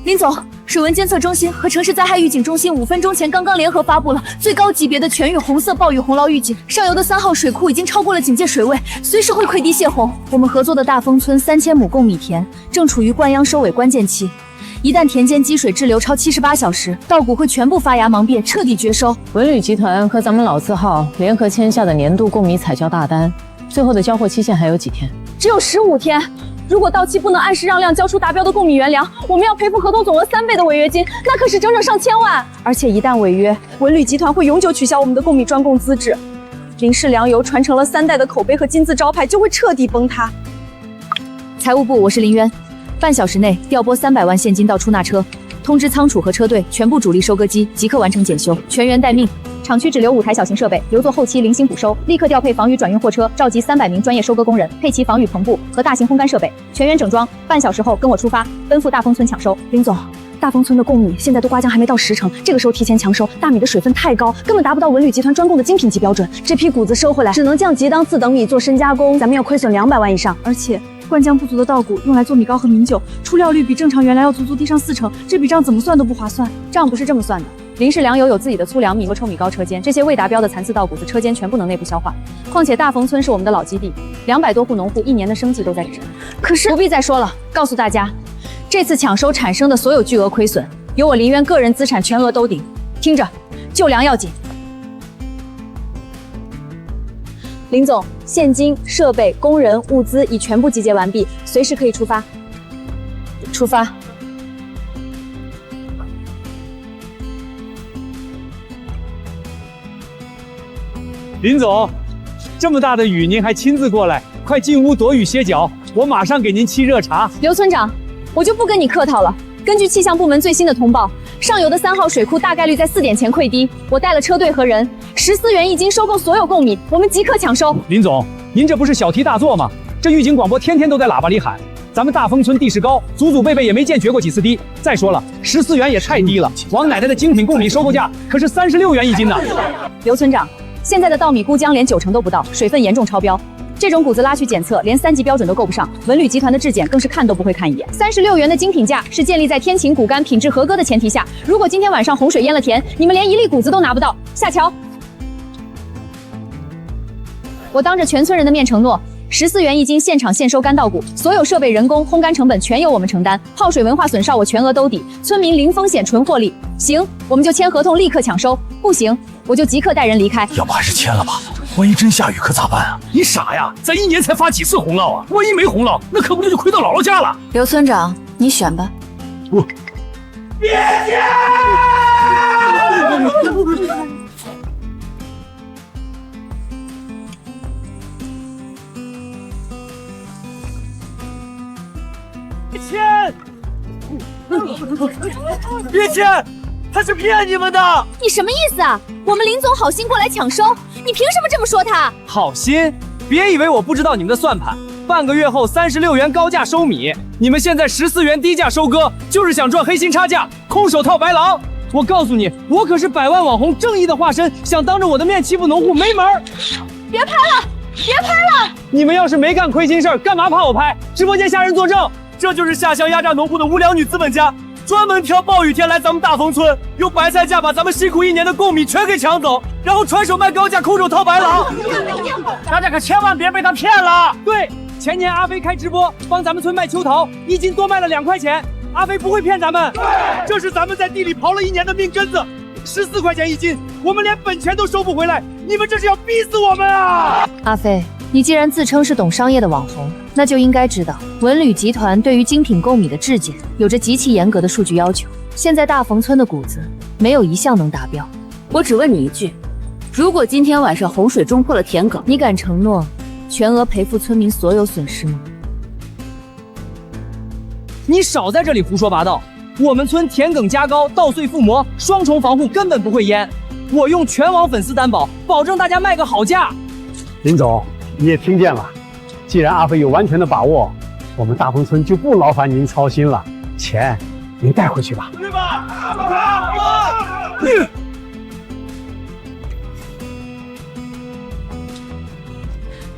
林总，水文监測中心和城市災害預警中心5分鐘前剛剛聯合發布了最高級別的全域紅色暴雨洪澇預警，上游的3號水庫已經超過了警戒水位，隨時會潰堤泄洪。我們合作的大豐村3000畝貢米田正處於灌秧收尾關鍵期，一旦田間積水滯留超78小時，稻穀會全部發芽芒變，徹底絕收。文旅集團和咱們老字號聯合簽下的年度貢米採交大單，最後的交貨期限還有幾天？只有15天。如果到期不能按時讓量交出達標的貢米原糧，我们要賠付合同總額3倍的違約金，那可是整整上千萬。而且一旦違約，文旅集团会永久取消我們的貢米專供資質，林氏糧油傳承了3代的口碑和金字招牌就會徹底崩塌。財務部，我是林淵，半小時內調撥300萬現金到出納車，通知倉儲和車隊全部主力收割機即刻完成檢修，全員待命。廠區只留5台小型設備，留作後期零星補收。立刻調配防雨轉運貨車，召集300名專業收割工人，配齊防雨篷布和大型烘乾設備，全員整裝。半小時後跟我出發，奔赴大豐村搶收。林總，大豐村的貢米現在都瓜漿還沒到10成，這個時候提前搶收，大米的水分太高，根本達不到文旅集團專供的精品級標準。這批谷子收回來，只能降級當次等米做深加工，咱們要虧損200萬以上。而且灌漿不足的稻穀用來做米糕和米酒，出料率比正常原來要足低上4成，這筆賬怎麼算都不划算。賬不是這麼算的。林氏糧油有自己的粗糧米和臭米糕車間，這些未達標的殘次稻穀子車間全不能內部消化。況且大豐村是我們的老基地，200多戶農戶1年的生計都在這。可是不必再說了，告訴大家，這次搶收產生的所有巨額虧損，由我林淵個人資產全額兜底。聽着，救糧要緊。林總，現金、設備、工人、物資已全部集結完畢，隨時可以出發。出發。林總，這麼大的雨您還親自過來，快進屋躲雨歇腳，我馬上給您沏熱茶。劉村長，我就不跟你客套了。根據氣象部門最新的通報，上游的3號水庫大概率在4點前潰堤。我帶了車隊和人，14元一斤收購所有貢米，我們即刻搶收。林總，您這不是小題大做嗎？這預警廣播天天都在喇叭裡喊，咱們大豐村地勢高，祖祖輩輩也沒見絕過幾次堤。再說了，14元也太低了，王奶奶的精品貢米收購價可是36元一斤呢。劉村長，現在的稻米估漿連9成都不到，水分嚴重超標。這種谷子拉去檢測，連3級標準都夠不上。文旅集團的質檢更是看都不會看一眼。36元的精品價是建立在天晴谷乾品質合格的前提下。如果今天晚上洪水淹了田，你們連一粒谷子都拿不到。下橋。我當着全村人的面承諾，14元一斤現場現收乾稻谷，所有設備、人工、烘乾成本全由我們承擔，泡水文化損耗我全額兜底，村民零風險純獲利。行，我們就簽合同立刻搶收；不行，我就即刻帶人離開。要不還是簽了吧，萬一真下雨可咋辦啊？你傻呀，咱1年才發幾次洪澇啊？萬一沒洪澇，那可不就虧到姥姥家了？劉村長，你選吧。我別介！签！别签！他是騙你們的！你什麼意思啊？我們林總好心過來搶收，你憑什麼這麼說他？好心？別以為我不知道你們的算盤。半個月後36元高價收米，你們現在14元低價收割，就是想賺黑心差價，空手套白狼。我告訴你，我可是百萬網紅正義的化身，想當着我的面欺負農戶沒門兒！別拍了，別拍了！你們要是沒幹虧心事兒，幹嘛怕我拍？直播間下人作證。這就是下鄉壓榨農戶的無良女資本家，專門挑暴雨天來咱們大豐村，用白菜價把咱們辛苦1年的貢米全給搶走，然後傳手賣高價，空手套白狼。大家可千萬別被他騙了。對，前年阿飛開直播幫咱們村賣秋桃，1斤多賣了2塊錢，阿飛不會騙咱們。這是咱們在地裡刨了1年的命根子，14塊錢1斤，我們連本錢都收不回來，你們這是要逼死我們啊！阿飛，你既然自稱是懂商業的網紅，那就應該知道文旅集團對於精品貢米的質檢有着極其嚴格的數據要求。現在大豐村的谷子沒有一項能達標。我只問你一句，如果今天晚上洪水中破了田埂，你敢承諾全額賠付村民所有損失嗎？你少在這裡胡說八道！我們村田埂加高，稻穗覆膜，雙重防護，根本不會淹。我用全網粉絲擔保，保證大家賣個好價。林總，你也听见了，既然阿飞有完全的把握，我們大豐村就不勞煩您操心了，錢您帶回去吧。對吧？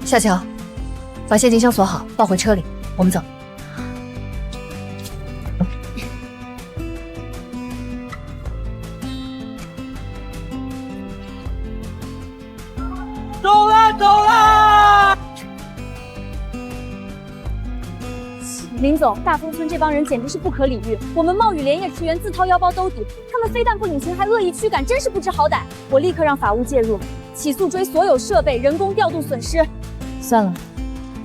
下橋，把现金箱锁好，抱回車里，我们走。走啦，走啦！林总，大丰村这帮人简直是不可理喻。我们冒雨连夜驰援，自掏腰包兜底，他们非但不领情，还恶意驱赶，真是不知好歹。我立刻让法务介入，起诉追所有设备、人工调度损失。算了，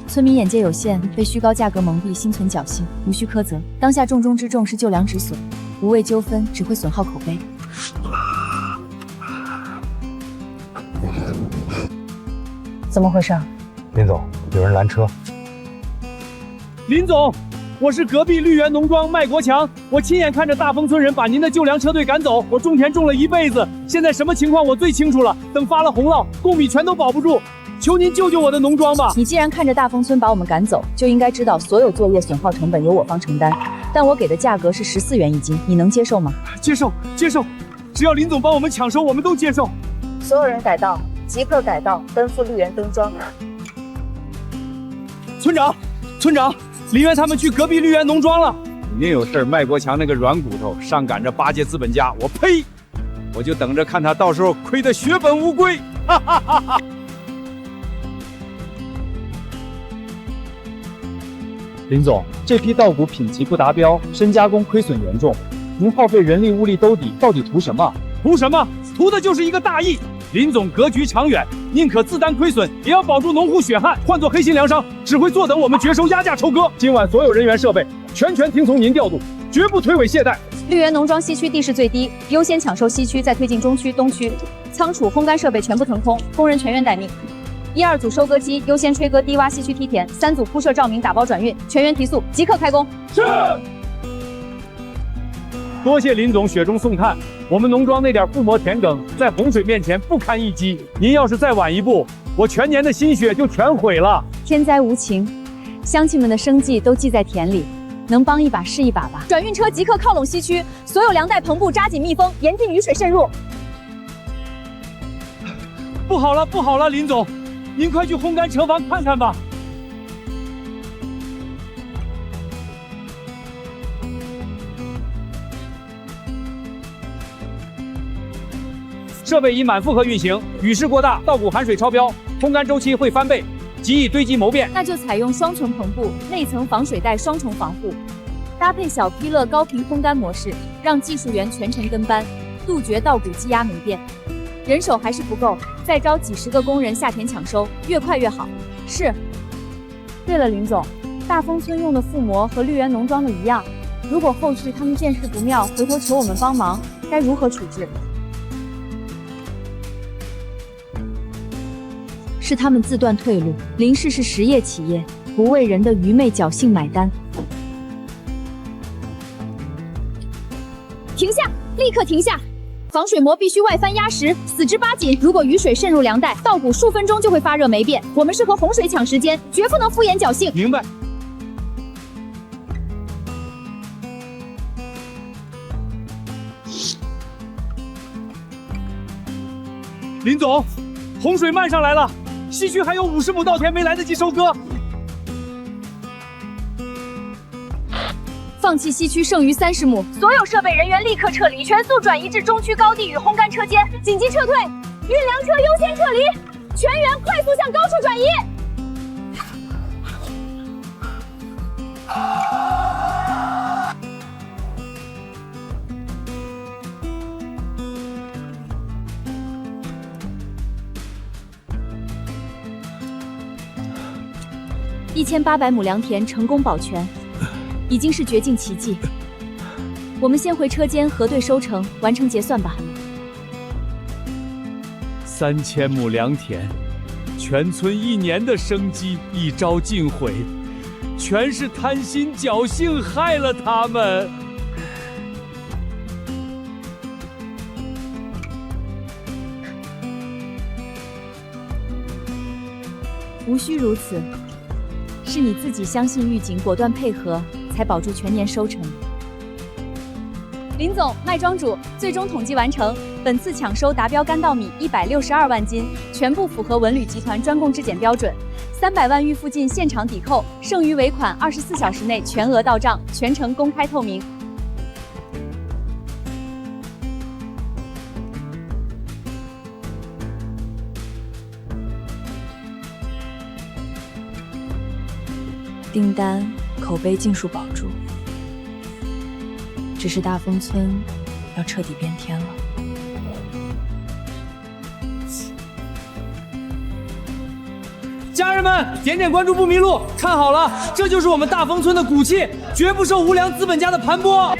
村民眼界有限，被虚高价格蒙蔽，心存侥幸，无需苛责。当下重中之重是救粮止损，无谓纠纷只會損耗口碑。怎麼回事？林總，有人攔車。林總，我是隔壁綠源農莊麥國強，我親眼看着大豐村人把您的救糧車隊趕走，我種田種了一輩子，現在什麼情況我最清楚了。等發了洪澇，貢米全都保不住，求您救救我的農莊吧！你既然看着大豐村把我們趕走，就應該知道所有作業損耗成本由我方承擔，但我給的價格是14元一斤，你能接受嗎？接受，接受，只要林總幫我們搶收，我們都接受。所有人改道，即刻改道，奔赴綠源燈莊。村長，林源他們去隔壁綠源農莊了。肯定有事，麥國強那個軟骨頭上趕着巴結資本家，我呸！我就等着看他到時候虧得血本無歸。哈哈哈哈！林總，這批稻穀品級不達標，深加工虧損嚴重，您耗費人力物力兜底，到底圖什麼？圖什麼？圖的就是一個大義。林總格局長遠，寧可自擔虧損，也要保住農戶血汗。換做黑心糧商，只會坐等我們絕收壓價抽割。今晚所有人員設備全權聽從您調度，絕不推諉懈怠。綠源農莊西區地勢最低，優先搶收西區，再推進中區、東區。倉儲、烘乾設備全部騰空，工人全員待命。1、2組收割機優先吹割低洼西區梯田，3組鋪設照明打包轉運，全員提速，即刻開工。是。多謝林總雪中送炭，我們農莊那點附魔田埂在洪水面前不堪一擊。您要是再晚一步，我全年的心血就全毀了。天災無情，鄉親們的生計都寄在田裡，能幫一把是一把吧。轉運車即刻靠攏西區，所有糧袋篷布扎緊密封，嚴禁雨水滲入。不好了，不好了，林總，您快去烘乾車房看看吧。設備已滿負荷運行，雨勢過大，稻穀含水超標，烘乾週期會翻倍，極易堆積霉變。那就採用雙層篷布，內層防水袋雙重防護，搭配小批樂高頻烘乾模式，讓技術員全程跟班，杜絕稻穀積壓霉變。人手還是不夠，再招幾10個工人下田搶收，越快越好。是。對了，林總，大豐村用的覆膜和綠源農莊的一樣，如果後續他們見勢不妙，回頭求我們幫忙，該如何處置？是他們自斷退路，林氏是實業企業，不為人的愚昧僥倖買單。停下，立刻停下！防水膜必須外翻壓實，死之八緊。如果雨水滲入糧袋，稻穀數分鐘就會發熱霉變。我們是和洪水搶時間，絕不能敷衍僥倖。明白。林總，洪水漫上來了。西區還有50畝稻田沒來得及收割，放棄西區剩餘30畝，所有設備人員立刻撤離，全速轉移至中區高地與烘乾車間，緊急撤退，運糧車優先撤離，全員快速向高處轉移。1800畝良田成功保全，已經是絕境奇蹟。我們先回車間核對收成，完成結算吧。3000畝良田，全村1年的生機一朝盡毀，全是貪心僥倖害了他們。無需如此。是你自己相信預警，果斷配合，才保住全年收成。林總，麥莊主，最終統計完成，本次搶收達標乾稻米162萬斤，全部符合文旅集團專供質檢標準。300萬預付金現場抵扣，剩餘尾款24小時內全額到賬，全程公開透明。订单口碑尽数保住，只是大豐村要徹底變天了。家人們，點點關注不迷路，看好了，這就是我們大豐村的骨氣，絕不受無良資本家的盤剝。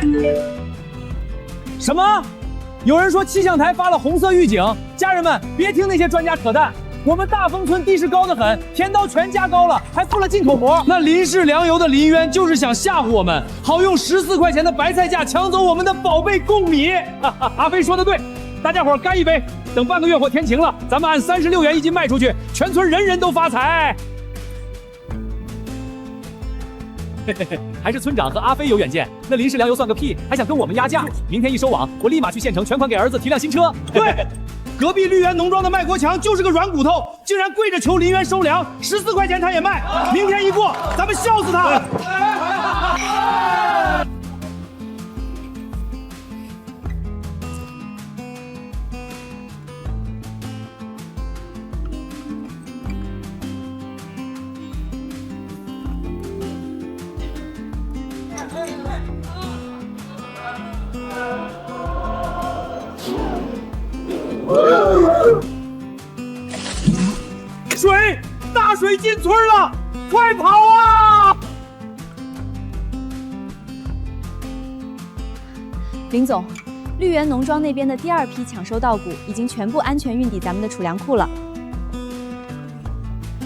什麼？有人說氣象台發了紅色預警，家人們別聽那些專家扯淡。我們大豐村地勢高得很，田稻全加高了，還附了进口膜。那林氏粮油的林淵就是想嚇唬我們，好用14塊錢的白菜價搶走我們的寶貝贡米。阿飛說的對，大家伙乾一杯，等半個月或天晴了，咱們按36元一斤賣出去，全村人人都發財。还是村長和阿飛有遠見，那林氏糧油算個屁，還想跟我們壓價。明天一收網，我立馬去縣城全款給兒子提輛新車。對。隔壁綠源農莊的麥國強就是個軟骨頭，竟然跪着求林淵收糧，14塊錢他也賣。明天一過，咱們笑死他！水，大水进村了，快跑啊！林总，綠源農莊那邊的第2批搶收稻穀已經全部安全運抵咱們的儲糧庫了。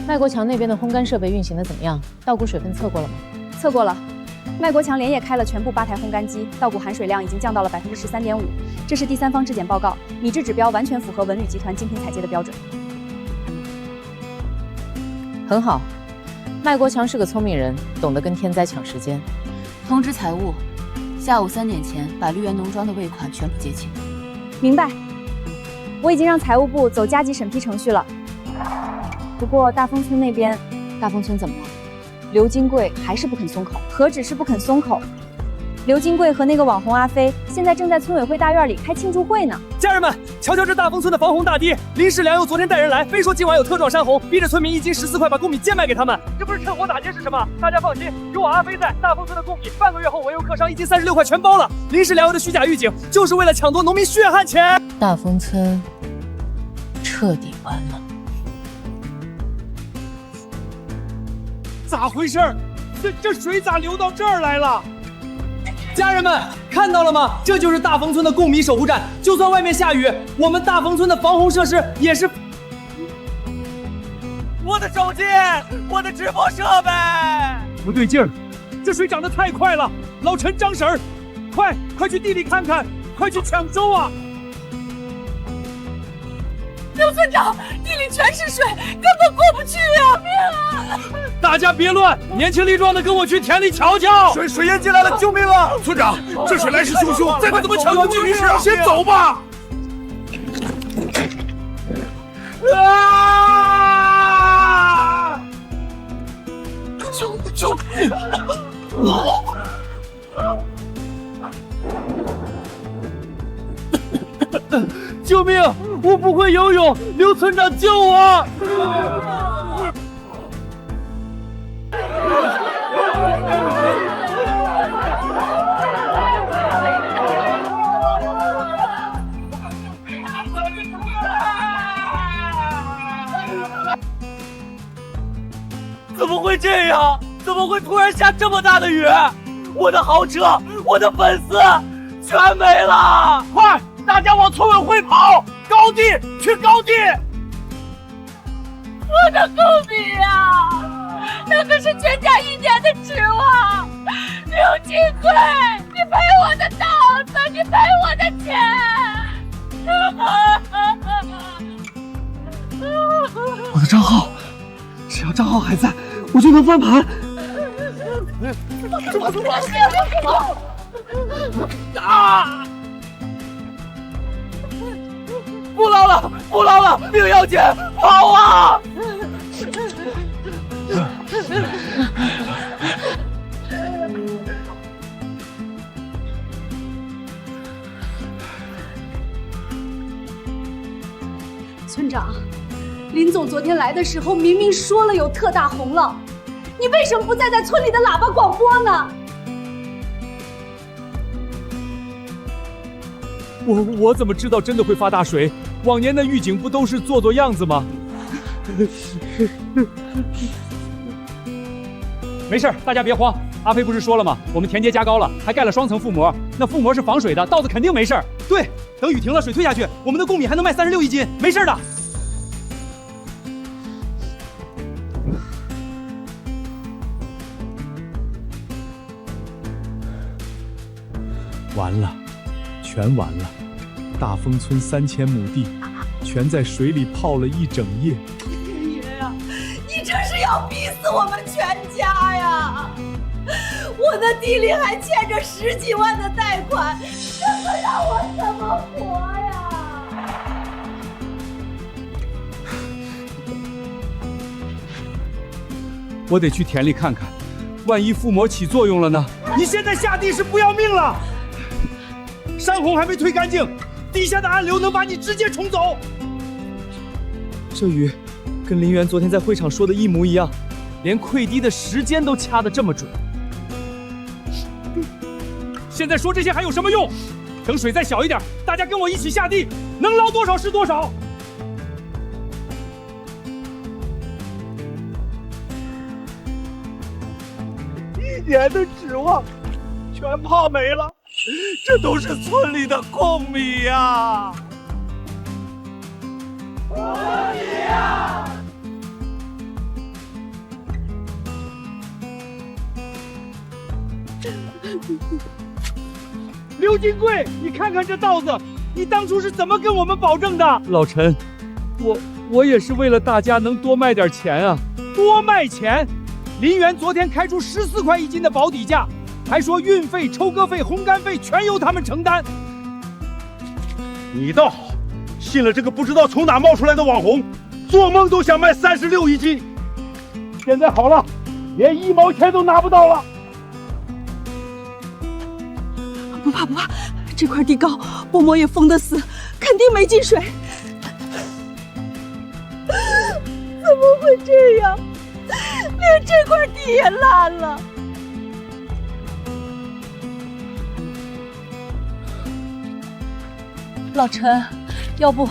麥國強那邊的烘乾設備運行的怎麼樣？稻穀水分測過了嗎？測過了。麥國強連夜開了全部8台烘乾機，稻穀含水量已經降到了13.5%。這是第3方質檢報告，米質指標完全符合文旅集團精品採接的標準。很好，麥國強是個聰明人，懂得跟天災搶時間。通知財務，下午3點前把綠源農莊的尾款全部結清。明白。我已經讓財務部走加急審批程序了。不過大豐村那邊，大豐村怎麼了？劉金貴還是不肯鬆口。何止是不肯鬆口，劉金貴和那個網紅阿飛現在正在村委會大院裡開慶祝會呢。家人們，瞧瞧這大豐村的防洪大帝林氏糧油，昨天帶人來，非說今晚有特狀山洪，逼着村民1斤14塊把贡米贱賣給他們，這不是趁火打劫是什麼？大家放心，有我阿飛在，大豐村的贡米半個月後我又客商1斤36塊全包了。林氏糧油的虛假預警，就是為了搶奪農民血汗錢。大豐村徹底完了。咋回事？这水咋流到這兒來了？家人們看到了嗎？這就是大豐村的貢米守護站，就算外面下雨，我們大豐村的防洪設施也是。我的手機，我的直播設備，不對勁兒，這水漲得太快了！老陳、張婶兒，快去地裡看看，快去搶收啊！劉村長，地裡全是水，根本過不去呀！命啊！大家別亂，年輕力壯的跟我去田裡瞧瞧。水淹進來了，救命啊！村長，這水來勢洶洶，再快怎麼搶救進去啊？先走吧。啊！救命！救命！我不會游泳，劉村長救我！怎麼會這樣？怎麼會突然下這麼大的雨？我的豪車，我的粉絲全沒了！快，大家往村委會跑！高地，去高地！我的贡米呀，那可是全家1年的指望。刘金貴，你賠我的稻子，你賠我的錢！我的賬號，只要賬號還在，我就能翻盤。啊！不撈了，不撈了，命要緊，跑啊！村长，林总昨天来的时候明明说了有特大洪涝，你为什么不在村里的喇叭广播呢？我怎么知道真的会发大水？往年的预警不都是做做样子吗？没事，大家别慌。阿飞不是说了吗？我们田阶加高了，还盖了双层覆膜，那覆膜是防水的，稻子肯定没事。对，等雨停了，水退下去，我们的贡米还能卖36一斤，没事的。完了，全完了！大丰村3000亩地，全在水里泡了一整夜。爷呀，你这是要逼死我们全家呀！我的地里还欠着10几萬的貸款，這可讓我怎麼活呀？我得去田裡看看，萬一覆膜起作用了呢？你現在下地是不要命了！山洪還沒退乾淨，地下的暗流能把你直接沖走。這雨跟林園昨天在會場說的一模一樣，連潰堤的時間都掐得這麼準。現在說這些還有什麼用？等水再小一點，大家跟我一起下地，能撈多少是多少。1年的指望全泡沒了，這都是村裡的貢米呀！貢米呀！劉金貴，你看看這稻子，你當初是怎麼跟我們保證的？老陳，我也是為了大家能多賣點錢啊，多賣錢。林園昨天開出14塊一斤的保底價，還說運費、抽割費、烘乾費全由他們承擔。你倒好，信了這個不知道從哪冒出來的網紅，做夢都想賣36一斤。現在好了，連1毛錢都拿不到了。不怕不怕，這塊地高，薄膜也封得死，肯定沒進水。怎麼會這樣？連這塊地也爛了。老陳，要不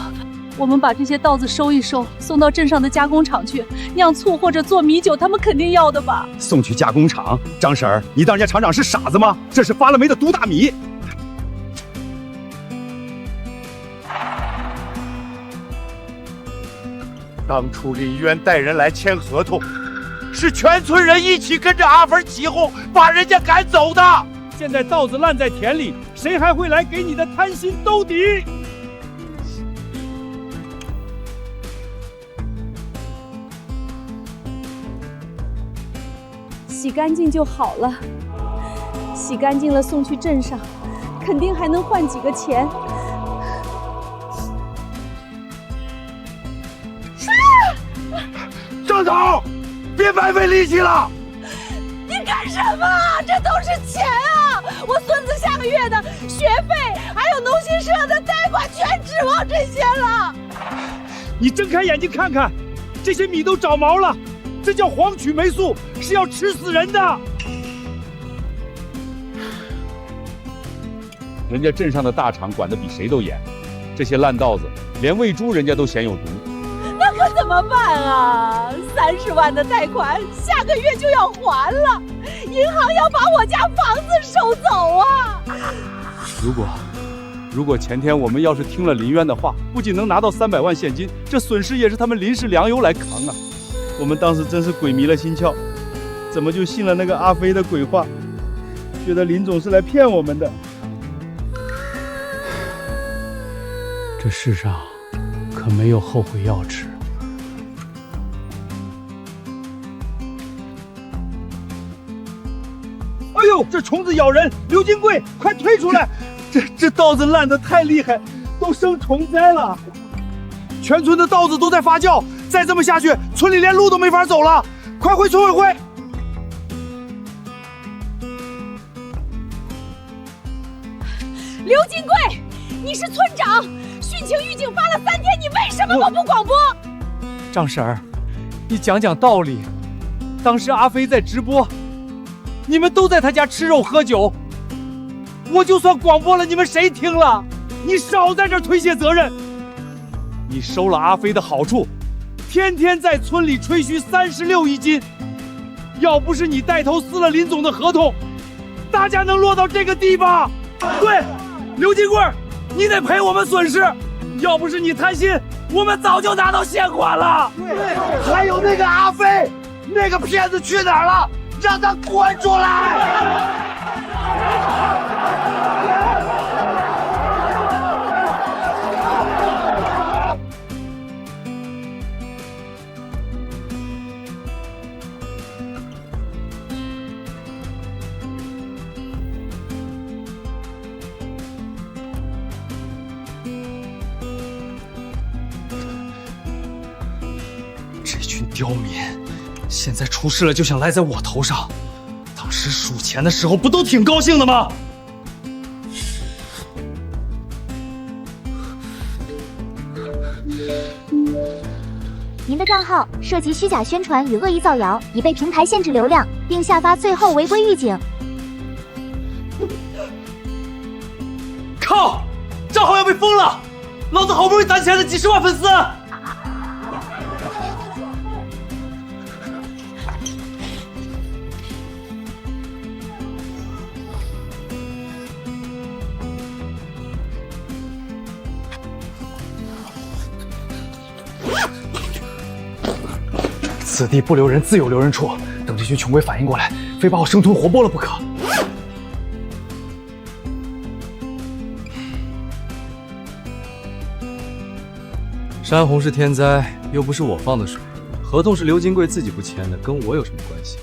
我們把這些稻子收一收，送到鎮上的加工廠去釀醋或者做米酒，他們肯定要的吧？送去加工廠？張嬸兒，你當人家廠長是傻子嗎？這是發了霉的毒大米。當初林淵帶人來簽合同，是全村人一起跟着阿芬起哄，把人家趕走的。現在稻子爛在田裡，誰還會來給你的貪心兜底？洗乾淨就好了，洗乾淨了送去鎮上，肯定還能換幾個錢。張總，別白費力氣了。你幹什麼？這都是錢啊！我孫子下個月的學費，還有農信社的貸款，全指望這些了。你睜開眼睛看看，這些米都長毛了，這叫黃曲霉素，是要吃死人的。人家鎮上的大廠管得比誰都嚴，這些爛稻子，連餵豬人家都嫌有毒。那可怎麼辦啊？30萬的貸款下個月就要還了，銀行要把我家房子收走啊！如果前天我們要是聽了林淵的話，不僅能拿到300萬現金，這損失也是他們林氏糧油來扛啊！我們當時真是鬼迷了心竅，怎麼就信了那個阿飛的鬼話，覺得林總是來騙我們的。這世上可沒有後悔藥吃。哎呦，這蟲子咬人！劉金貴，快退出來！這稻子爛得太厲害，都生蟲災了。全村的稻子都在发酵，再这么下去，村里连路都没法走了。快回村委会！刘金贵，你是村长，殉情预警发了3天，你为什么都不广播？张婶儿，你讲讲道理。当时阿飞在直播，你们都在他家吃肉喝酒，我就算广播了，你们谁听了？你少在这儿推卸责任。你收了阿飞的好处，天天在村里吹嘘36一斤。要不是你带头撕了林总的合同，大家能落到这个地步？对，刘金贵，你得赔我们损失。要不是你贪心，我们早就拿到现款了。对，还有那个阿飞，那个骗子去哪儿了？让他滚出来！这群刁民，现在出事了就想赖在我头上。当时数钱的时候不都挺高兴的吗？您的账号涉及虚假宣傳與惡意造謠，已被平台限制流量，並下發最後違規預警。靠！賬號要被封了！老子好不容易攢起來的幾十萬粉絲！此地不留人，自有留人處。等這群窮鬼反應過來，非把我生吞活剝了不可。山洪是天災，又不是我放的水，合同是劉金貴自己不簽的，跟我有什麼關係？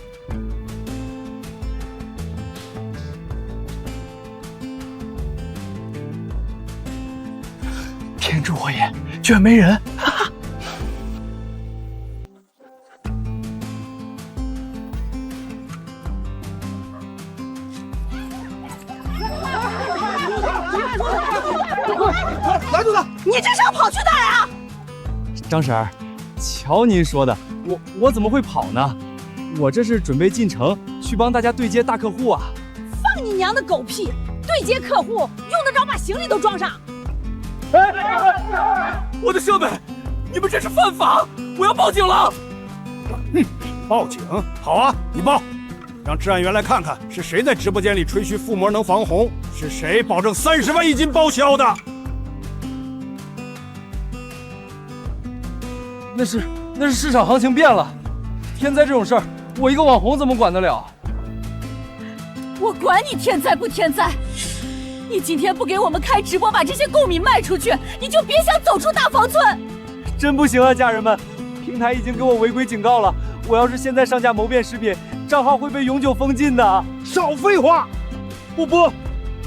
天助我也，居然沒人！哈哈。拦住他！你这是要跑去哪儿啊？張婶兒，瞧您說的，我怎麼會跑呢？我這是準備進城去幫大家對接大客戶啊！放你娘的狗屁！對接客戶用得着把行李都裝上？我的設備，你們這是犯法！我要報警了！報警？好啊，你報，讓治安員來看看是誰在直播間裡吹噓覆膜能防洪，是誰保證30萬一斤報銷的。那是市場行情變了，天災這種事兒，我一個網紅怎麼管得了？我管你天災不天災！你今天不給我們開直播，把這些貢米賣出去，你就別想走出大房村！真不行啊，家人們，平台已經給我違規警告了，我要是現在上架謀變食品，賬號會被永久封禁的。少廢話！不播，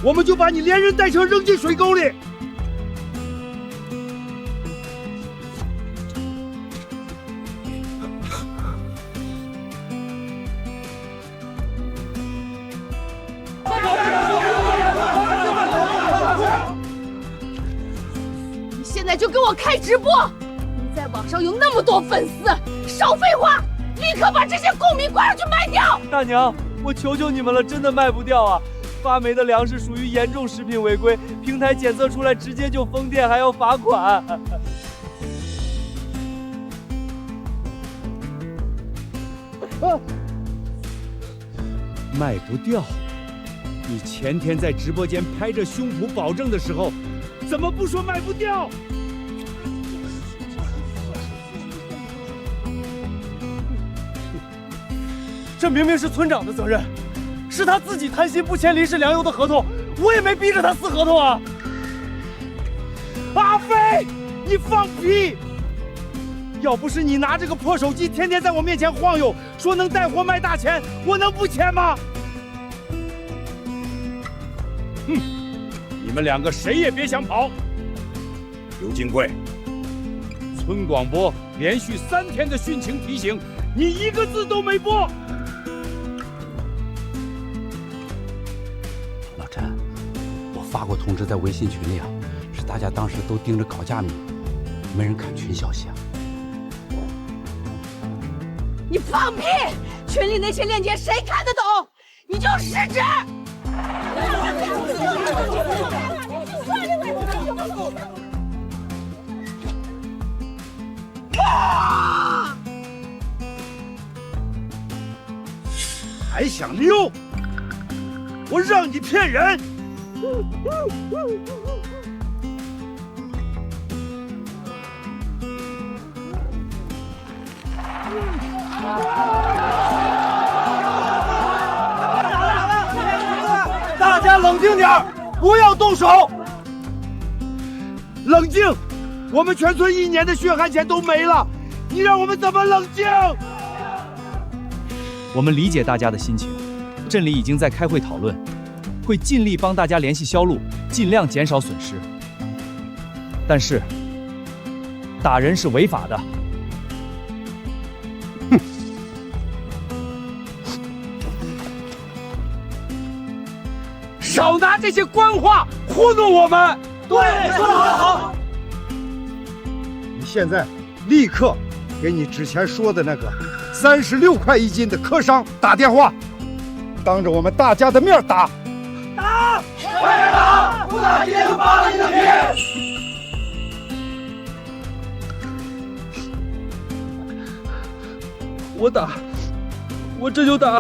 我們就把你連人帶車扔進水溝裡！現在就給我開直播！你在網上有那麼多粉絲，少廢話，立刻把這些貢米掛上去賣掉！大娘，我求求你們了，真的賣不掉啊！發霉的糧食屬於嚴重食品違規，平台檢測出來直接就封店，還要罰款。賣不掉？你前天在直播間拍着胸脯保證的時候，怎麼不說賣不掉？這明明是村長的責任，是他自己貪心不簽林氏糧油的合同，我也沒逼着他撕合同啊！阿飛，你放屁！要不是你拿這個破手機天天在我面前晃悠，說能帶貨賣大錢，我能不簽嗎？你們兩個誰也別想跑！劉金貴，村廣播連續3天的汛情提醒，你一個字都沒播。老陳，我發過通知在微信群裡啊，是大家當時都盯着高架米，沒人看群消息啊。你放屁！群裡那些鏈接誰看得懂？你就失職！還想溜？我讓你騙人！大家冷靜點，不要動手。冷靜！我們全村1年的血汗錢都沒了，你讓我們怎麼冷靜？我們理解大家的心情，鎮裡已經在開會討論，會盡力幫大家聯繫銷路，盡量減少損失。但是，打人是違法的。哼！少拿這些官話糊弄我們！對，說得好。你現在立刻給你之前說的那個36塊1斤的客商打電話，當着我們大家的面打！打！快點打！不打今天就扒了你的皮！我打，我這就打。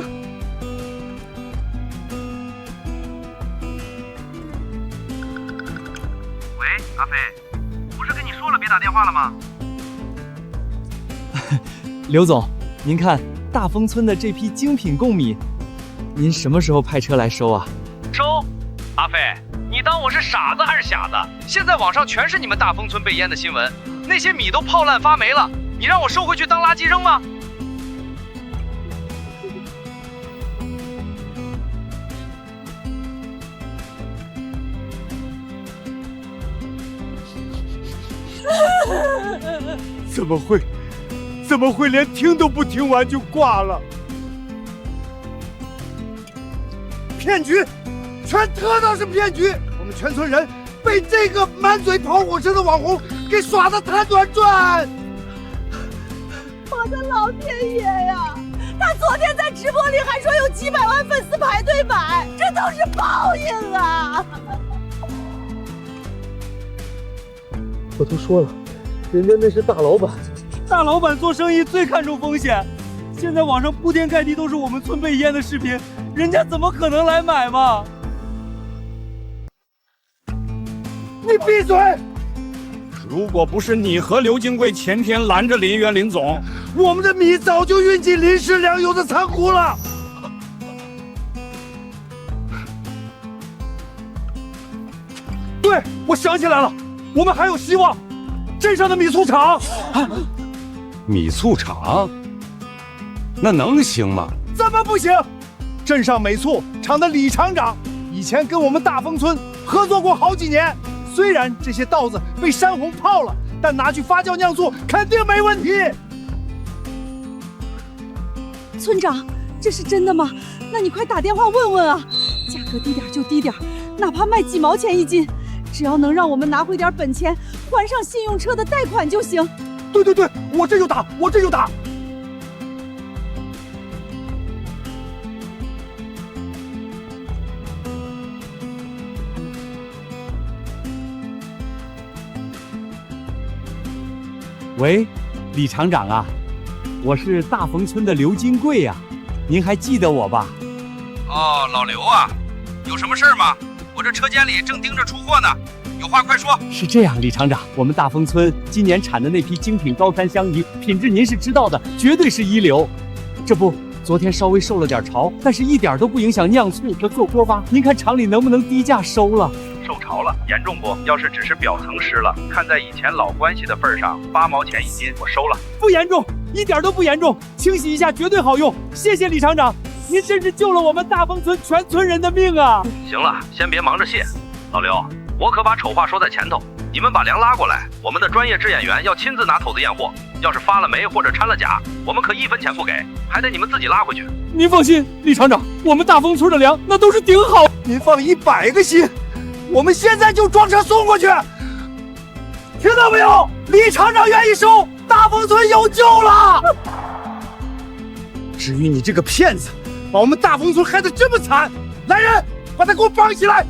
喂，阿飞，不是跟你說了別打電話了嗎？劉總，您看大豐村的這批精品貢米，您什麼時候派車來收啊？收？阿飛，你當我是傻子還是瞎子？現在網上全是你們大豐村被淹的新聞，那些米都泡爛發霉了，你讓我收回去當垃圾扔嗎？怎麼會連聽都不聽完就掛了？騙局，全他媽是騙局！我們全村人被這個滿嘴跑火車的網紅給耍得團團轉！我的老天爺呀！他昨天在直播裡還說有幾百萬粉絲排隊買，這都是報應啊！我都說了，人家那是大老板。大老板做生意最看重風險，現在網上鋪天蓋地都是我們村被淹的視頻，人家怎麼可能來買嘛？你閉嘴！如果不是你和劉金貴前天攔着林園林總，我們的米早就運進淋濕糧油的倉庫了。对，我想起來了，我們還有希望，鎮上的米醋廠。米醋廠？那能行嗎？怎麼不行？鎮上美醋廠的李廠長以前跟我們大豐村合作過好幾年，雖然這些稻子被山洪泡了，但拿去發酵釀醋肯定沒問題。村長，這是真的嗎？那你快打電話問問啊！價格低點就低點，哪怕賣幾毛錢1斤，只要能讓我們拿回點本錢，還上信用車的貸款就行。對，我這就打，我這就打。喂，李廠長啊，我是大豐村的劉金貴呀，您還記得我吧？哦，老劉啊，有什麼事嗎？我這車間裡正盯着出貨呢。有話快說。是這樣，李廠長，我們大豐村今年產的那批精品高山香芋，品質您是知道的，絕對是一流。這不，昨天稍微受了點潮，但是一點都不影響釀醋和做鍋巴。您看廠裡能不能低價收了？受潮了，嚴重不？要是只是表層濕了，看在以前老關係的份上，8毛錢1斤，我收了。不嚴重，一點都不嚴重，清洗一下絕對好用。謝謝李廠長，您真是救了我們大豐村全村人的命啊！行了，先別忙着謝，老劉。我可把醜話說在前頭，你们把粮拉过来，我們的專業制驗員要親自拿頭子驗貨。要是發了霉或者摻了假，我們可1分錢不給，還得你們自己拉回去。您放心，李廠長，我們大豐村的糧那都是頂好。您放100個心，我們現在就裝車送過去。聽到沒有？李廠長願意收，大豐村有救了。至於你這個騙子，把我們大豐村害得這麼慘，來人，把他給我綁起來。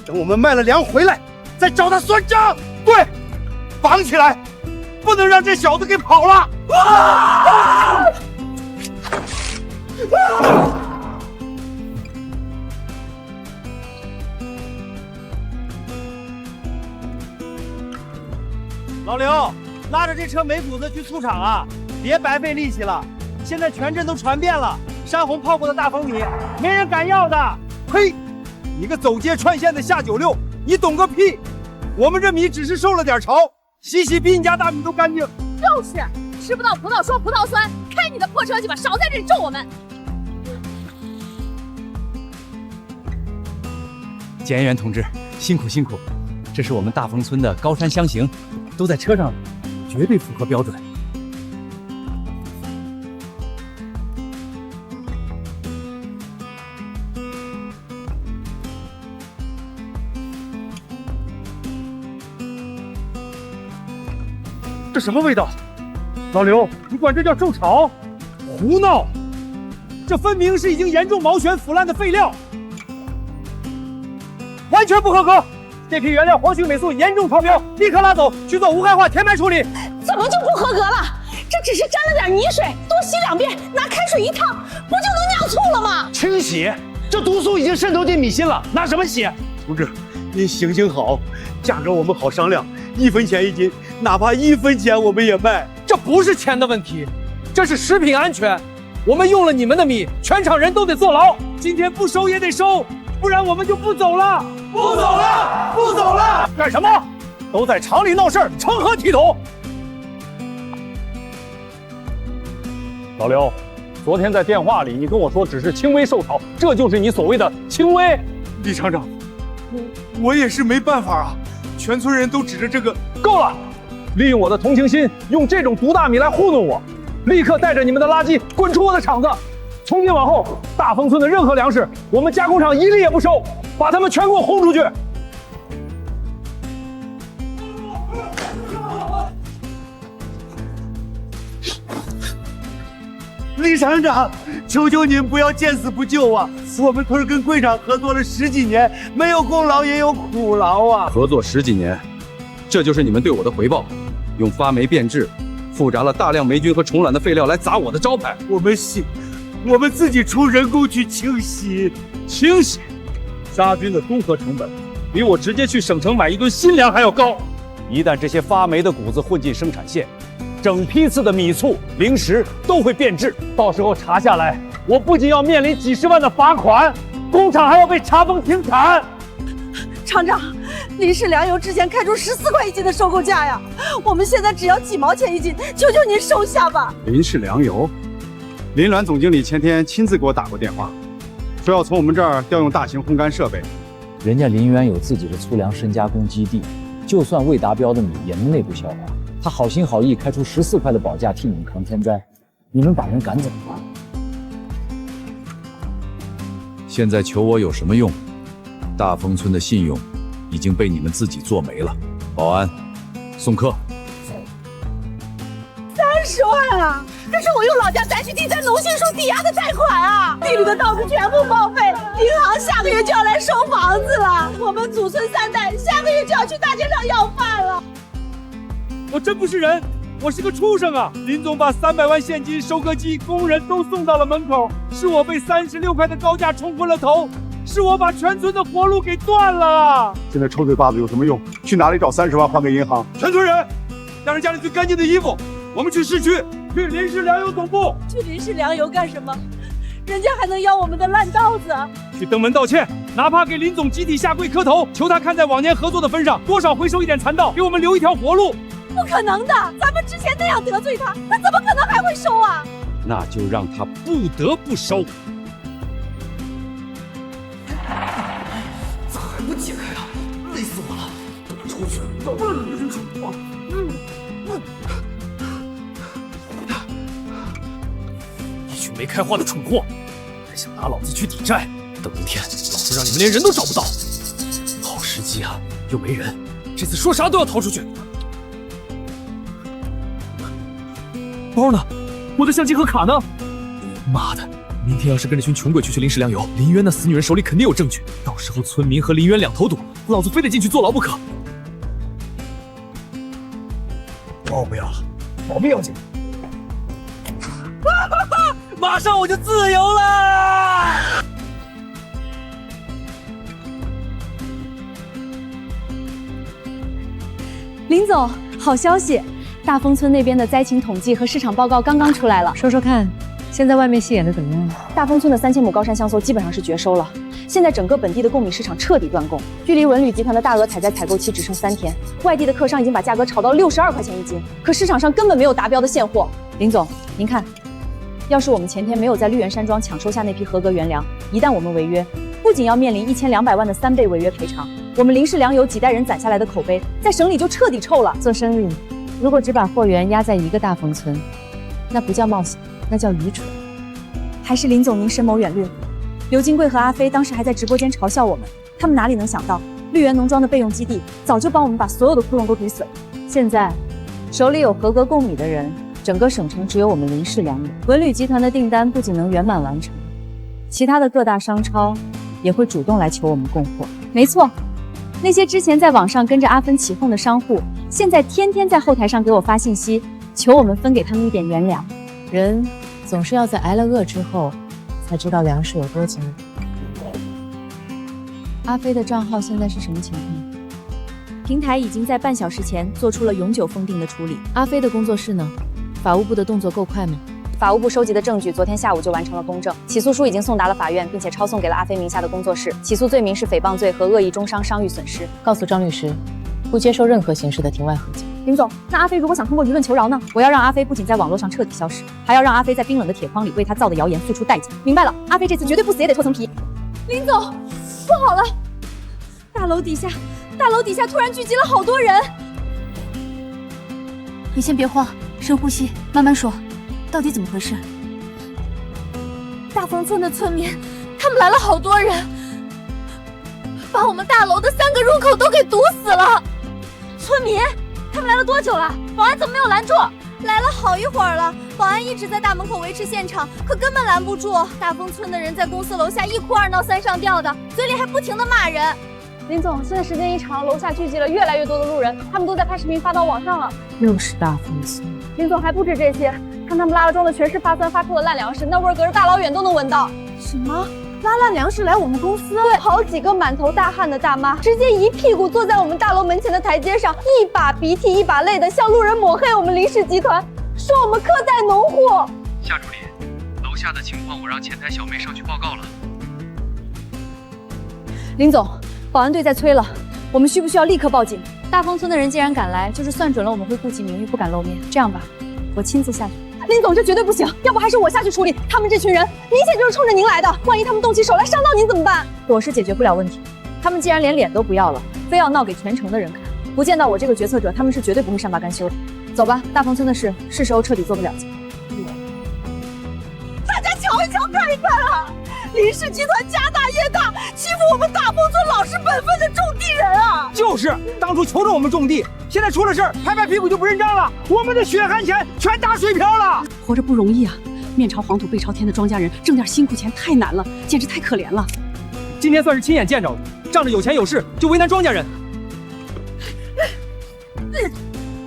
等我們賣了糧回來，再找他算賬。對，綁起來，不能讓這小子給跑了。老劉，拉着這車沒谷子去醋廠啊，別白費力氣了。現在全鎮都傳遍了，山洪泡過的大豐米，沒人敢要的。呸！你個走街串縣的下九六，你懂個屁！我們這米只是受了點潮，洗洗比你家大米都乾淨。就是，吃不到葡萄說葡萄酸，開你的破車去吧，少在這裡咒我們。檢驗員同志，辛苦辛苦，這是我們大豐村的高山箱型，都在車上，絕對符合標準。這什麼味道？老劉，你管這叫受潮？胡鬧！這分明是已經嚴重毛旋腐爛的廢料，完全不合格。這批原料黃曲鎂素嚴重超標，立刻拉走去做無害化填埋處理。怎麼就不合格了？這只是沾了點泥水，多洗2遍，拿開水一燙，不就能釀醋了嗎？清洗，這毒素已經滲透進米心了，拿什麼洗？同志，您行行好，價格我們好商量，1分錢1斤，哪怕1分錢我們也賣。這不是錢的問題，這是食品安全。我們用了你們的米，全場人都得坐牢。今天不收也得收，不然我們就不走了。不走了，不走了！幹什麼？都在廠裡鬧事兒，成何體統？老劉，昨天在電話裡你跟我說只是輕微受潮，這就是你所謂的輕微？李廠長，我也是沒辦法啊，全村人都指着這個。夠了！利用我的同情心，用這種毒大米來糊弄我，立刻帶着你們的垃圾滾出我的廠子！從今往後，大豐村的任何糧食，我們加工廠一粒也不收，把他們全給我轟出去！李厂長，求求您不要見死不救啊！我們村跟貴廠合作了10幾年，沒有功勞也有苦勞啊！合作10幾年，這就是你們對我的回報。用發霉變質、複雜了大量霉菌和蟲卵的廢料來砸我的招牌。我們自己出人工去清洗，殺菌的綜合成本比我直接去省城買1噸新糧還要高。一旦這些發霉的谷子混進生產線，整批次的米醋、零食都會變質，到時候查下來，我不僅要面臨幾十萬的罰款，工廠還要被查封停產。廠長，林氏糧油之前開出14塊1斤的收購價呀，我們現在只要幾毛錢1斤，求求您收下吧。林氏糧油，林巒總經理前天親自給我打過電話，說要從我們這兒調用大型烘乾設備。人家林園有自己的粗糧深加工基地，就算未達標的米也能內部消化。他好心好意開出14塊的保價替你們扛天災，你們把人趕走吧。現在求我有什麼用？大豐村的信用已經被你們自己做沒了。保安，送客。30萬啊！這是我用老家災區第3農信書抵押的貸款啊！地裡的稻子全部報廢，銀行下個月就要來收房子了。我們祖孫3代下個月就要去大街上要飯了。我真不是人，我是個畜生啊！林總把300萬現金、收割機、工人都送到了門口，是我被36塊的高價沖昏了頭，是我把全村的活路給斷了。現在抽嘴巴子有什麼用？去哪裡找30萬還給銀行？全村人，帶上家裡最乾淨的衣服，我們去市區，去林氏糧油總部。去林氏糧油幹什麼？人家還能要我們的爛稻子？去登門道歉，哪怕給林總集體下跪磕頭，求他看在往年合作的份上，多少回收一點殘稻，給我們留一條活路。不可能的，咱們之前那樣得罪他，他怎麼可能還會收啊？那就讓他不得不收。咋還不解開啊？累死我了！等抽怎么了你这情況？一群沒開花的蠢貨，還想拿老子去抵債？等明天，老子讓你們連人都找不到。好時機啊，又沒人，這次說啥都要逃出去。包呢？我的相機和卡呢？媽的！明天要是跟着群窮鬼去臨時糧油，林淵那死女人手裡肯定有證據，到時候村民和林淵兩頭堵，老子非得進去坐牢不可。包不要了，保命要緊。馬上我就自由了！林總，好消息！大豐村那邊的災情統計和市場報告剛剛出來了，說說看。現在外面戲演的怎麼樣？大豐村的3000畝高山香藪基本上是絕收了，現在整個本地的貢米市場徹底斷供，距離文旅集團的大額採摘採購期只剩3天，外地的客商已經把價格炒到62塊錢一斤，可市場上根本沒有達標的現貨。林總，您看，要是我們前天沒有在綠源山莊搶收下那批合格原糧，一旦我們違約，不僅要面臨1200萬的3倍違約賠償，我們林氏糧油幾代人攢下來的口碑，在省裡就徹底臭了。做生意，如果只把貨源壓在一個大豐村，那不叫冒險，那叫愚蠢。還是林總您深謀遠慮。劉金貴和阿飛當時還在直播間嘲笑我們，他們哪裡能想到綠源農莊的備用基地早就幫我們把所有的窟窿都堵死了。現在手裡有合格貢米的人，整個省城只有我們林氏糧油。文旅集團的訂單不僅能圓滿完成，其他的各大商超也會主動來求我們供貨。沒錯，那些之前在網上跟着阿芬起哄的商戶，現在天天在後台上給我發信息，求我們分給他們一點原糧。人總是要在挨了餓之後，才知道糧食有多緊。阿飛的賬號現在是什麼情況？平台已經在半小時前做出了永久封定的處理。阿飛的工作室呢？法務部的動作夠快嗎？法務部收集的證據昨天下午就完成了公證，起訴書已經送達了法院，並且抄送給了阿飛名下的工作室。起訴罪名是誹謗罪和惡意中傷傷譽損失。告訴張律師，不接受任何形式的庭外和解。林總，那阿飛如果想通過輿論求饒呢？我要讓阿飛不僅在網絡上徹底消失，還要讓阿飛在冰冷的鐵筐裡為他造的謠言付出代價。明白了，阿飛這次絕對不死也得脫層皮。林總，不好了，大樓底下突然聚集了好多人。你先別慌，深呼吸，慢慢說，到底怎麼回事？大豐村的村民，他們來了好多人，把我們大樓的3個入口都給堵死了。村民？他們來了多久了？保安怎麼沒有攔住？來了好一會兒了，保安一直在大門口維持現場，可根本攔不住。大豐村的人在公司樓下一哭二鬧三上吊的，嘴裡還不停地罵人。林總，現在時間一長，樓下聚集了越來越多的路人，他們都在拍視頻發到網上了。又是大豐村。林總，還不止這些，看他們拉了裝的全是發酸發臭的爛糧食，那味兒隔着大老遠都能聞到。什麼？拉爛糧食來我們公司？對，好幾個滿頭大汗的大媽，直接一屁股坐在我們大樓門前的台階上，一把鼻涕一把淚的向路人抹黑我們林氏集團，說我們苛待農戶。夏助理，樓下的情況我讓前台小梅上去報告了。林總，保安隊在催了，我們需不需要立刻報警？大豐村的人既然敢來，就是算準了我們會顧及名譽，不敢露面。這樣吧，我親自下去。林總，這絕對不行，要不還是我下去處理。他們這群人明顯就是衝着您來的，萬一他們動起手來傷到您怎麼辦？我是解決不了問題，他們既然連臉都不要了，非要鬧給全城的人看，不見到我這個決策者，他們是絕對不會善罷甘休的。走吧，大豐村的事是時候徹底做個了結。大家瞧一瞧，看一看啊！林氏集團家大業大，欺負我們大豐村老實本分的種地人啊！就是當初求着我們種地，現在出了事儿，拍拍屁股就不認賬了，我們的血汗錢全打水漂了。活着不容易啊，面朝黄土背朝天的莊稼人，掙點辛苦錢太難了，簡直太可憐了。今天算是親眼見着了，仗着有錢有勢就為難莊稼人。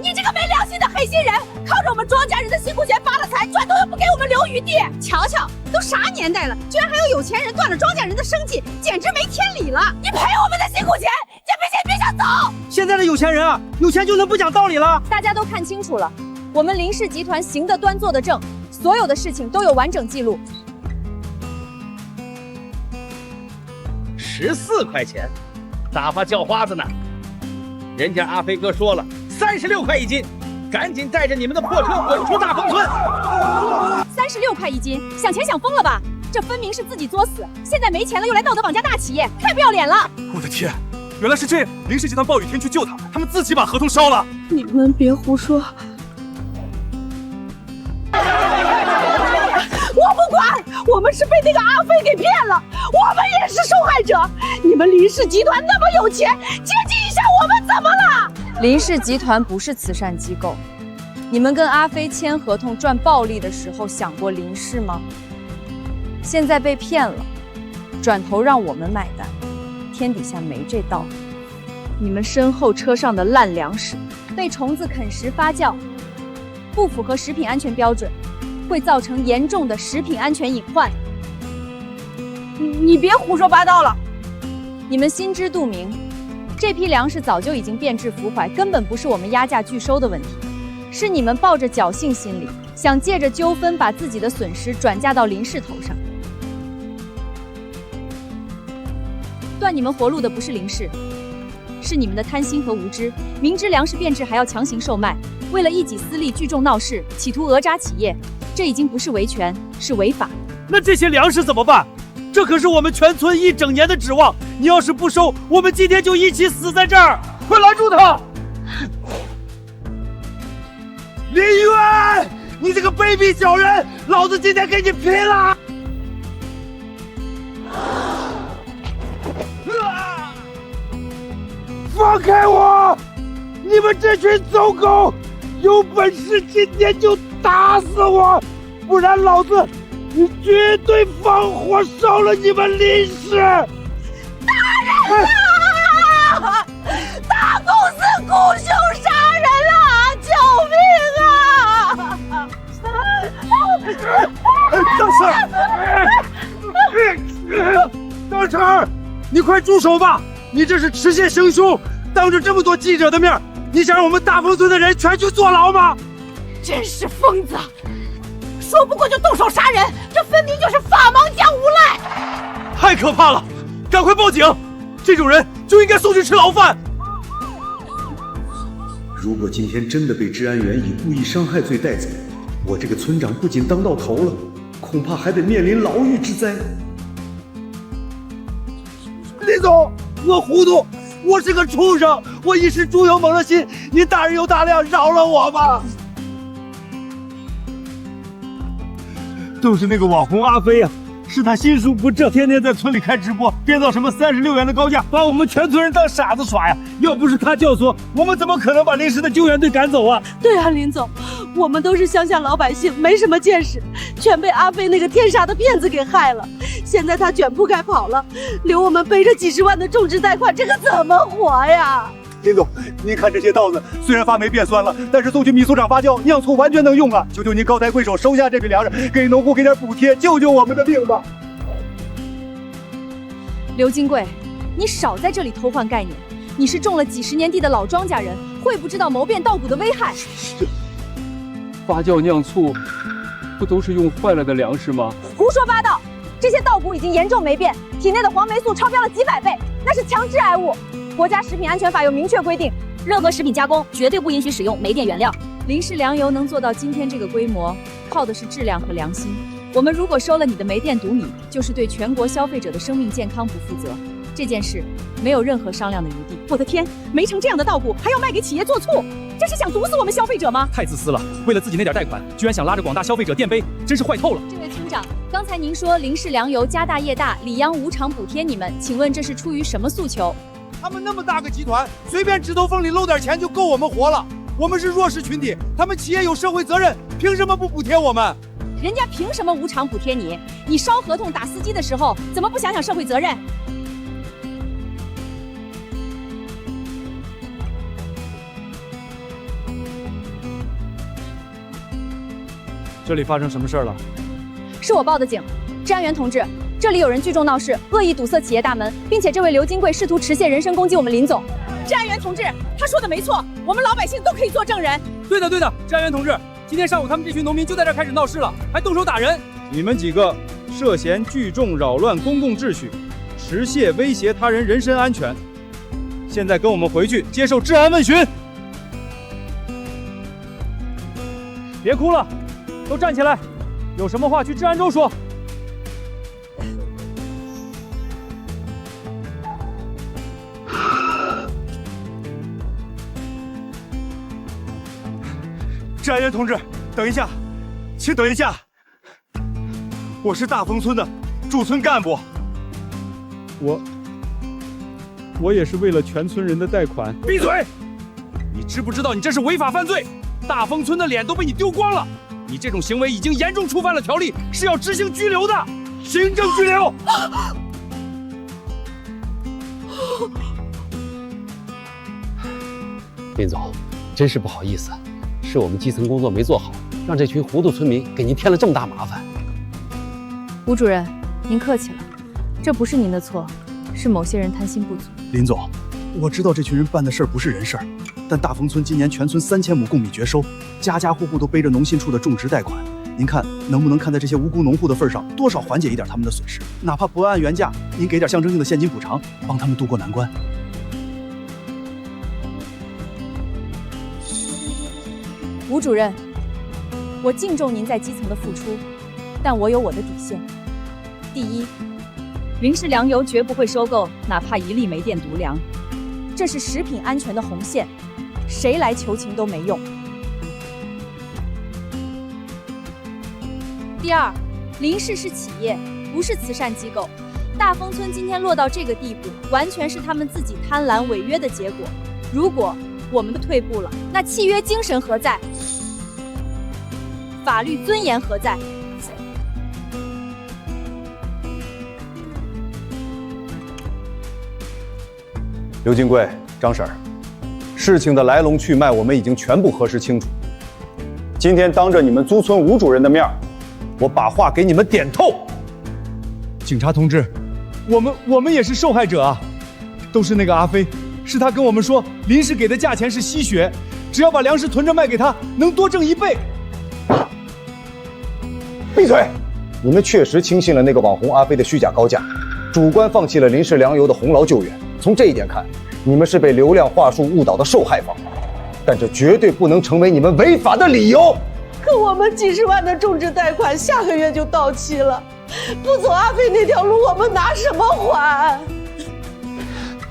你這個沒良心的黑心人，靠着我們莊稼人的辛苦錢發了財，轉頭又不給我們留餘地。瞧瞧，都啥年代了，居然還有有錢人斷了莊稼人的生計，簡直没天理了！你赔我們的辛苦錢，别想走！现在的有钱人啊，有钱就能不講道理了？大家都看清楚了，我們林氏集團行得端坐得正，所有的事情都有完整記錄。14塊錢，打發叫花子呢？人家阿飛哥說了，36塊一斤，趕緊帶着你們的破車滾出大豐村！36塊一斤，想錢想瘋了吧？這分明是自己作死，現在沒錢了又來道德綁架大企業，太不要臉了！我的天，原来是这样！林氏集团暴雨天去救他，他们自己把合同烧了。你们别胡说！我不管，我们是被那个阿飞给骗了，我们也是受害者。你们林氏集团那么有钱，接济一下我们怎么了？林氏集团不是慈善机构，你们跟阿飞签合同赚暴利的时候想过林氏吗？现在被骗了，转头讓我們買單，天底下沒這道理。你們身後車上的爛糧食被蟲子啃食發酵，不符合食品安全標準，會造成嚴重的食品安全隱患。你別胡說八道了！你們心知肚明，這批糧食早就已經變質腐壞，根本不是我們壓價拒收的問題，是你們抱着僥倖心理，想借着糾紛把自己的損失轉嫁到林氏頭上。斷你們活路的不是林氏，是你們的貪心和無知，明知糧食變質還要強行售賣，為了一己私利聚眾鬧事，企圖訛詐企業，這已經不是維權，是違法。那這些糧食怎麼辦？這可是我們全村一整年的指望，你要是不收，我們今天就一起死在這兒！快攔住他！林淵，你這個卑鄙小人，老子今天跟你拼了！放開我！你們這群走狗，有本事今天就打死我，不然老子絕對放火燒了你們林氏！大人啊！大公司雇凶殺人了！救命啊！大成，你快住手吧！你這是持械行凶，當着這麼多記者的面，你想讓我們大豐村的人全去坐牢嗎？真是瘋子！說不過就動手殺人，這分明就是法盲加無賴！太可怕了，趕快報警！這種人就應該送去吃牢飯。如果今天真的被治安員以故意傷害罪帶走，我這個村長不僅當到頭了，恐怕還得面臨牢獄之災。林總，我糊塗，我是個畜生，我一時豬油猛了心，您大人有大量，饒了我吧！都是那個網紅阿飛啊，是他心術不正，天天在村裡開直播，編造什麼36元的高價，把我們全村人當傻子耍呀！要不是他教唆，我們怎麼可能把臨時的救援隊趕走啊？對啊，林總，我們都是鄉下老百姓，沒什麼見識，全被阿飛那個天殺的騙子給害了。現在他捲鋪蓋跑了，留我們背着幾十萬的重質貸款，這可怎麼活呀？林總，您看這些稻子雖然發霉變酸了，但是送去米醋廠發酵，釀醋完全能用啊！求求您高抬貴手收下這批糧食，給農戶給點補貼，救救我們的命吧！劉金貴，你少在這裡偷換概念，你是種了幾十年地的老莊稼人，會不知道謀變稻穀的危害？發酵釀醋，不都是用壞了的糧食嗎？胡說八道！這些稻穀已經嚴重霉變，體內的黃黴素超標了幾百倍，那是強致癌物。國家食品安全法有明確規定，任何食品加工絕對不允許使用霉變原料。林氏糧油能做到今天這個規模，靠的是質量和良心。我們如果收了你的霉電毒米，就是對全國消費者的生命健康不負責。這件事沒有任何商量的餘地。我的天，霉成這樣的稻穀還要賣給企業做醋，這是想毒死我們消費者嗎？太自私了，為了自己那點貸款，居然想拉着廣大消費者墊背，真是壞透了。這位村長，剛才您說林氏糧油家大業大，里央無償補貼你們，請問這是出於什麼訴求？他們那麼大個集團，隨便指頭縫裡漏點錢就夠我們活了。我們是弱勢群體，他們企業有社會責任，憑什麼不補貼我們？人家憑什麼無償補貼你？你燒合同打司機的時候，怎麼不想想社會責任？這裡發生什麼事了？是我報的警，治安員同志，這裡有人聚眾鬧事，惡意堵塞企業大門，並且這位劉金貴試圖持械人身攻擊我們林總。治安員同志，他說的沒錯，我們老百姓都可以做證人。對的，治安員同志，今天上午他們這群農民就在這兒開始鬧事了，還動手打人。你們幾個涉嫌聚眾擾亂公共秩序，持械威脅他人人身安全，現在跟我們回去接受治安問詢。別哭了，都站起來，有什麼話去治安州說。治安员同志，等一下，请等一下。我是大丰村的驻村干部。我也是为了全村人的贷款。闭嘴！你知不知道你这是违法犯罪？大丰村的脸都被你丢光了。你这种行为已经严重触犯了条例，是要执行拘留的，行政拘留。林总，真是不好意思，是我们基层工作没做好，让这群糊涂村民给您添了这么大麻烦。吴主任，您客气了，这不是您的错，是某些人贪心不足。林总，我知道这群人办的事儿不是人事儿，但大丰村今年全村3000亩贡米绝收，家家户户都背着农信处的种植贷款。您看能不能看在这些无辜农户的份上，多少缓解一点他们的损失？哪怕不按原价，您给点象征性的现金补偿，帮他们渡过难关。吴主任，我敬重您在基层的付出，但我有我的底线。第一，林氏粮油絕不會收購哪怕1粒煤電獨糧，這是食品安全的紅線，誰來求情都沒用。第二，林氏是企業，不是慈善機構。大豐村今天落到這個地步，完全是他們自己貪婪違約的結果。如果我們退步了，那契約精神何在？法律尊嚴何在？刘金貴、張嬸，事情的來龍去脈我們已經全部核實清楚。今天當着你們租村吳主任的面，我把話給你們點透。警察同志，我們也是受害者啊，都是那個阿飛，是他跟我們說林氏給的價錢是吸血，只要把糧食囤着賣給他，能多掙1倍。閉嘴！你們確實輕信了那個網紅阿飛的虛假高價，主觀放棄了林氏糧油的洪勞救援。從這一點看，你們是被流量話術誤導的受害方，但這絕對不能成為你們違法的理由。可我們幾十萬的種植貸款下個月就到期了，不走阿飛那條路，我們拿什麼還？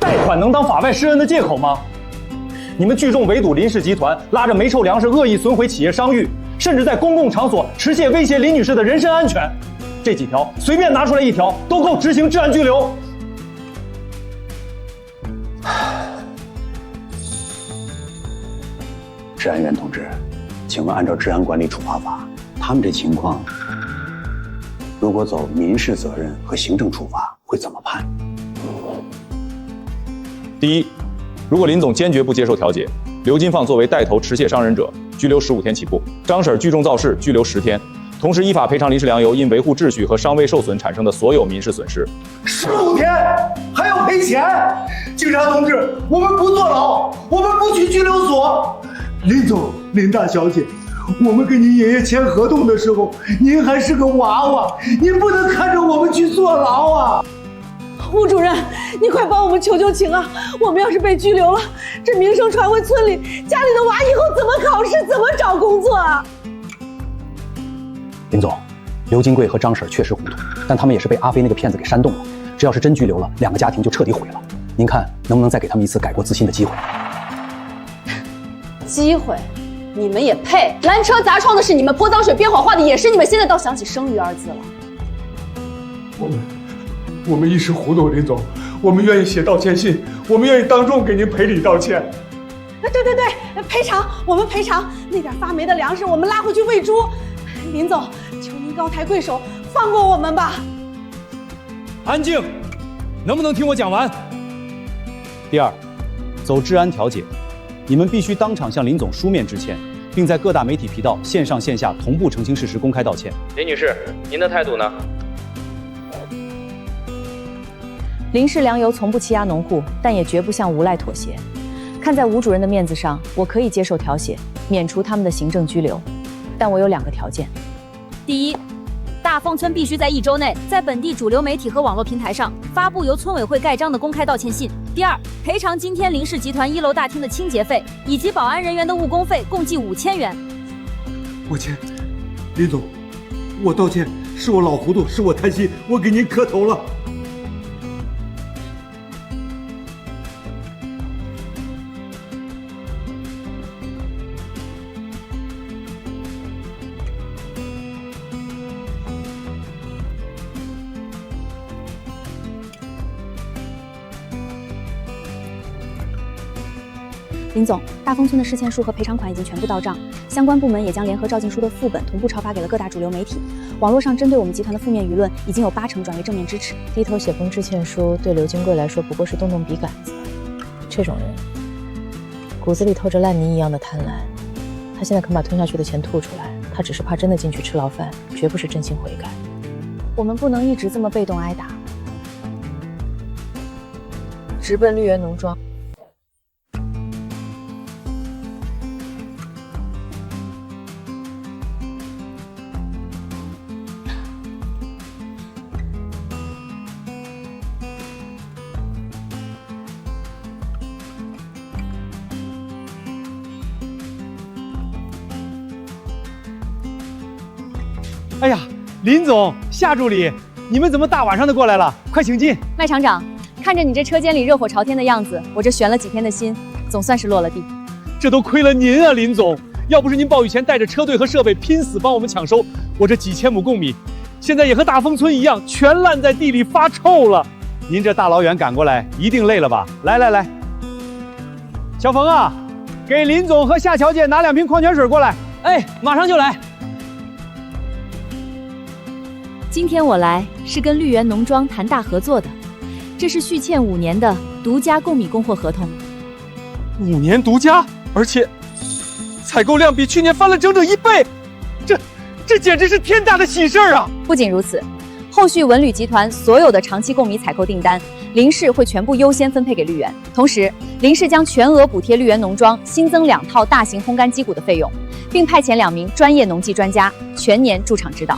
貸款能當法外施恩的借口嗎？你們聚眾圍堵林氏集團，拉着煤臭糧食惡意損毀企業商譽，甚至在公共場所持械威脅林女士的人身安全，這幾條隨便拿出來一條都夠執行治安拘留。治安員同志，請問按照治安管理處罰法，他們這情況，如果走民事責任和行政處罰，會怎麼判？第一，如果林總堅決不接受調解，劉金放作為帶頭持械傷人者，拘留15天起步；張嬸聚眾造勢，拘留10天，同時依法賠償林氏糧油因維護秩序和商威受損產生的所有民事損失。15天還要賠錢？警察同志，我們不坐牢，我們不去拘留所。林總、林大小姐，我們跟您爺爺簽合同的時候，您還是個娃娃，您不能看着我們去坐牢啊！吳主任，你快幫我們求求情啊！我們要是被拘留了，這名聲傳回村裡，家裡的娃以後怎麼考試，怎麼找工作啊？林總，劉金貴和張嬸確實糊塗，但他們也是被阿飛那個騙子給煽動了。只要是真拘留了，2個家庭就徹底毀了。您看能不能再給他們一次改過自新的機會？機會？你們也配？攔車砸窗的是你們，潑髒水編謊話的也是你們，現在倒想起生育2字了。我們一時糊塗，林總，我們願意寫道歉信，我們願意當眾給您賠禮道歉。對，賠償，我們賠償那點發霉的糧食，我們拉回去餵豬。林總，求您高抬貴手，放過我們吧。安靜，能不能聽我講完？第二，走治安調解，你們必須當場向林總書面致歉，並在各大媒體頻道線上線下同步澄清事實，公開道歉。林女士，您的態度呢？林氏糧油從不欺壓農戶，但也絕不向無賴妥協。看在吳主任的面子上，我可以接受調解，免除他們的行政拘留，但我有2個條件。第一，大豐村必須在1週內，在本地主流媒體和網絡平台上發布由村委會蓋章的公開道歉信。第二，賠償今天林氏集團1樓大廳的清潔費以及保安人員的誤工費，共計5000元。我歉，林總，我道歉，是我老糊塗，是我貪心，我給您磕頭了。林总，大丰村的事欠数和赔偿款已经全部到账，相关部门也将联合赵静书的副本同步抄发给了各大主流媒体。网络上针对我们集团的负面舆論已经有80%轉為正面支持。低頭寫封致歉書，對劉金貴來說不過是動動筆桿子。這種人骨子裡透着爛泥一樣的貪婪，他現在肯把吞下去的錢吐出來，他只是怕真的進去吃牢飯，絕不是真心悔改。我們不能一直這麼被動挨打，直奔綠源農莊。哎呀，林总、夏助理，你们怎麼大晚上的過來了？快請進。麥廠長，看着你這車間裡熱火朝天的樣子，我這懸了幾天的心總算是落了地。這都虧了您啊，林總！要不是您暴雨前帶着車隊和設備拼死幫我們搶收，我這幾千畝貢米，現在也和大豐村一樣，全爛在地裡發臭了。您這大老遠趕過來，一定累了吧？來來來，小馮啊，給林總和夏喬姐拿2瓶礦泉水過來。哎，馬上就來。今天我來是跟綠源農莊談大合作的，這是續欠5年的獨家貢米供貨合同。5年獨家，而且採購量比去年翻了整整1倍，這簡直是天大的喜事啊！不僅如此，後續文旅集團所有的長期貢米採購訂單，林氏會全部優先分配給綠源。同時，林氏將全額補貼綠源農莊新增2套大型烘乾機鼓的費用，並派遣2名專業農技專家全年駐場指導。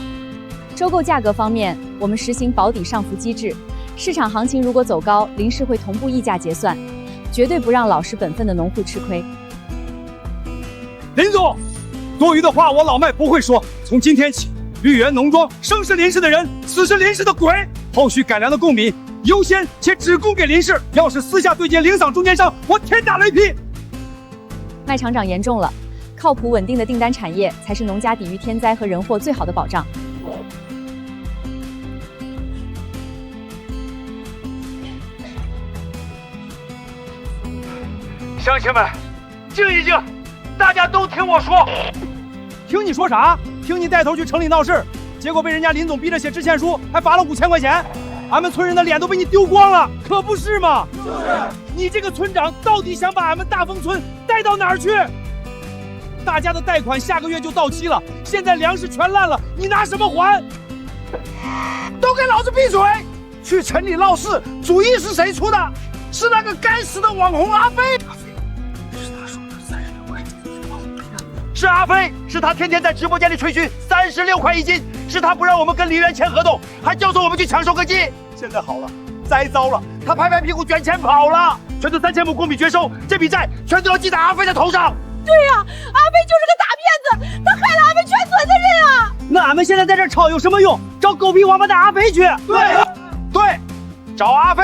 收購價格方面，我們實行保底上浮機制，市場行情如果走高，林氏會同步議價結算，絕對不讓老實本分的農戶吃虧。林總，多餘的話我老麥不會說。從今天起，綠源農莊生是林氏的人，死是林氏的鬼。後續改良的貢米優先且只供給林氏，要是私下對接零散中間商，我天打雷劈。麥廠長嚴重了，靠譜穩定的訂單產業才是農家抵禦天災和人禍最好的保障。鄉親們，靜一靜，大家都聽我說。聽你說啥？聽你帶頭去城裡鬧事，結果被人家林總逼着寫致歉書，還罰了5000塊錢。俺們村人的臉都被你丟光了，可不是嗎？就是你這個村長到底想把俺們大豐村帶到哪兒去？大家的貸款下個月就到期了，現在糧食全爛了，你拿什麼還？都給老子閉嘴！去城裡鬧事，主意是誰出的？是那個該死的網紅阿飛。是阿飛，是他天天在直播間裡吹噓36塊1斤，是他不讓我們跟梨園簽合同，還教唆我們去搶收割機。現在好了，栽糟了，他拍拍屁股捲錢跑了，全都3000畝貢米絕收，這筆債全都要記在阿飛的頭上。對呀，阿飛就是個大騙子，他害了俺們全村的人啊！那俺們現在在這吵有什麼用？找狗屁王八蛋阿飛去！對，找阿飛。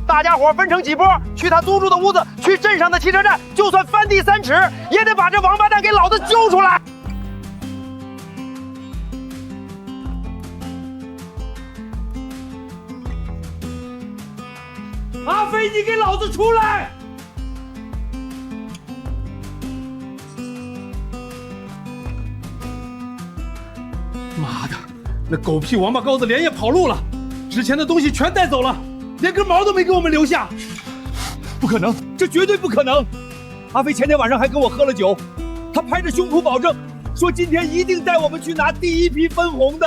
大家伙分成幾波，去他租住的屋子，去鎮上的汽車站，就算翻地3尺，也得把這王八蛋給老子揪出來。阿飛，你給老子出來！媽的，那狗屁王八羔子連夜跑路了，之前的東西全帶走了。連根毛都沒給我們留下，不可能，這絕對不可能！阿飛前天晚上還跟我喝了酒，他拍着胸脯保證，說今天一定帶我們去拿第1批分紅的。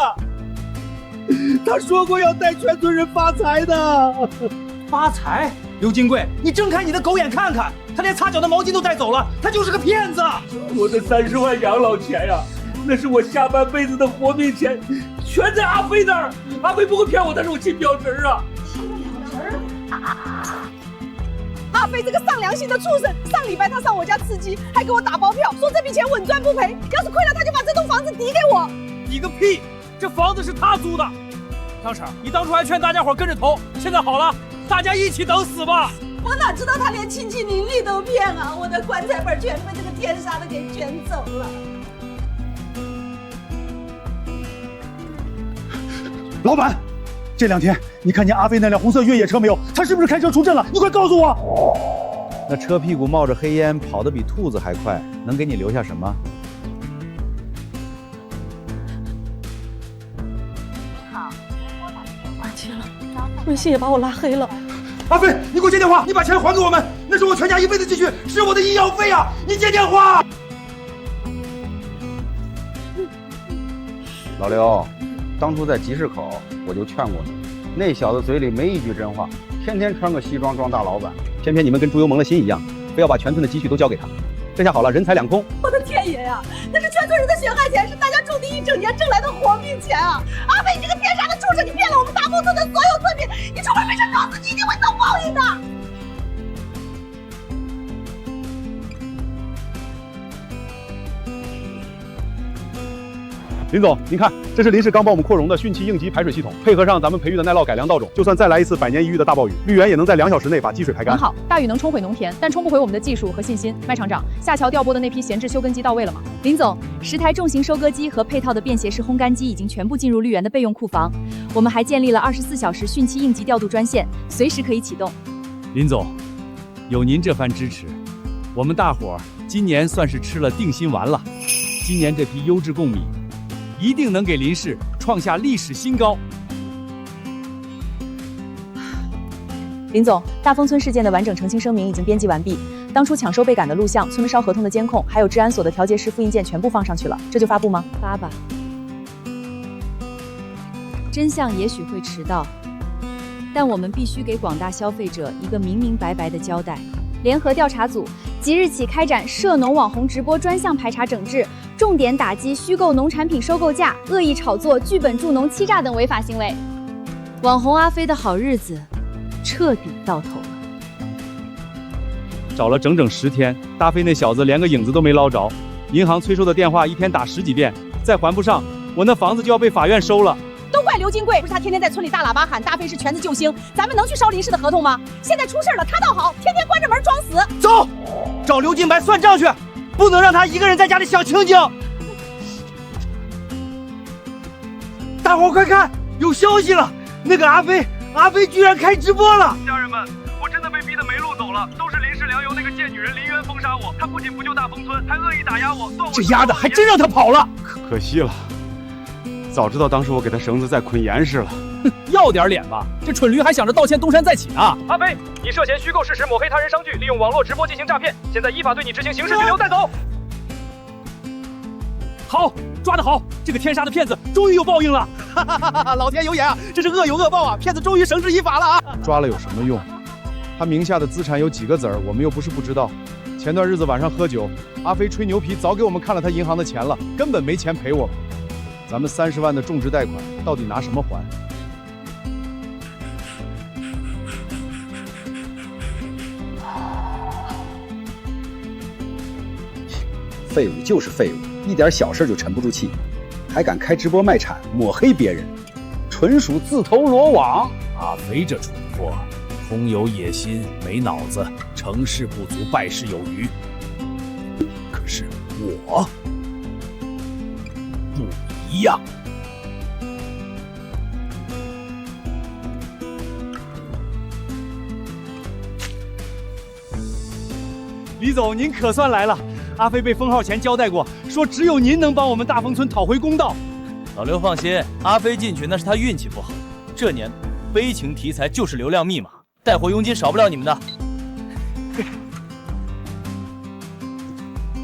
他說過要帶全村人發財的。發財？劉金貴，你睜開你的狗眼看看，他連擦腳的毛巾都帶走了，他就是個騙子！我的30萬養老錢呀，那是我下半輩子的活命錢，全在阿飛那兒。阿飛不會騙我，他是我親表侄兒啊！阿飛這個喪良心的畜生，上禮拜他上我家刺激，還給我打包票，說這筆錢穩賺不賠，要是虧了他就把這棟房子抵給我。抵個屁！這房子是他租的。張嬸，你當初還勸大家伙跟着投，現在好了，大家一起等死吧。我哪知道他連親戚鄰里都騙啊！我的棺材本全被這個天殺的給捲走了。老闆。這2天，你看見阿飛那輛紅色越野車沒有？他是不是開車出鎮了？你快告訴我！那車屁股冒着黑烟，跑得比兔子还快，能给你留下什么？微信也把我拉黑了。阿飞，你给我接电话，你把钱还给我们，那是我全家一辈子积蓄，是我的医药费啊！你接电话。老刘，当初在集市口我就劝过你，那小子嘴里没一句真话，天天穿个西装装大老板，偏偏你们跟猪油蒙了心一样，非要把全村的积蓄都交给他。这下好了，人财两空。我的天爷呀，那是全村人的血汗钱，是大家种地一整年挣来的活命钱啊！阿飞，你这个天杀的畜生，你骗了我们大丰村的所有村民，你出门没事告诉你，一定会遭报应的。林总，您看，这是林氏刚帮我们扩容的汛期应急排水系统，配合上咱们培育的耐涝改良稻种，就算再来一次百年一遇的大暴雨，绿源也能在2小时内把积水排干。很好，大雨能冲毁农田，但冲不毁我们的技术和信心。麦厂长，下桥调拨的那批闲置休耕机到位了吗？林总，10台重型收割机和配套的便携式烘干机已经全部进入绿源的备用库房。我们还建立了24小时汛期应急調度專線，隨時可以啟動。林總，有您這番支持，我們大夥兒今年算是吃了定心丸了。今年這批優質貢米一定能給林氏創下歷史新高。林總，大豐村事件的完整澄清聲明已經編輯完畢，當初搶收被趕的錄像、村燒合同的監控，還有治安所的調解室複印件全部放上去了，這就發布嗎？發吧。真相也許會遲到，但我們必須給廣大消費者一個明明白白的交代。聯合調查組即日起開展涉農網紅直播專項排查整治，重點打擊虛構農產品收購價、惡意炒作、劇本助農欺詐等違法行為。網紅阿飛的好日子徹底到頭了。找了整整10天，大飛那小子連個影子都沒撈着，銀行催收的電話一天打10幾遍，再還不上，我那房子就要被法院收了。都怪劉金貴，不是他天天在村裡大喇叭喊大飛是全子救星，咱們能去燒林氏的合同嗎？現在出事了，他倒好，天天關着門裝死。走，找劉金白算賬去，不能讓他一個人在家裡享清靜。大夥快看，有消息了，那個阿飛居然開直播了。家人們，我真的被逼得沒路走了，都是林氏糧油那個賤女人林淵封殺我，她不僅不救大豐村，還惡意打壓我，這丫的還真讓他跑了，可惜了。早知道當時我給他繩子再捆嚴實了。要點臉吧，這蠢驢還想着道歉東山再起呢。阿飛，你涉嫌虛構事實，抹黑他人商據，利用網絡直播進行詐騙，現在依法對你執行刑事拘留，帶走。好，抓得好，這個天殺的騙子終於有報應了。哈哈哈哈，老天有眼啊，這是惡有惡報啊，騙子終於繩之以法了啊。抓了有什麼用？他名下的資產有幾個子兒，我們又不是不知道。前段日子晚上喝酒，阿飛吹牛皮，早給我們看了他銀行的錢了，根本沒錢賠我們。咱們30萬的種植貸款到底拿什麼還？廢物就是廢物，一點小事就沉不住氣，還敢開直播賣產，抹黑別人，純屬自投羅網。阿飛這蠢貨，空有野心，沒腦子，成事不足，敗事有餘。可是我不一樣。李總，您可算來了。阿飛被封號前交代過，說只有您能幫我們大豐村討回公道。老劉放心，阿飛進去那是他運氣不好。這年悲情題材就是流量密碼，帶貨佣金少不了你們的。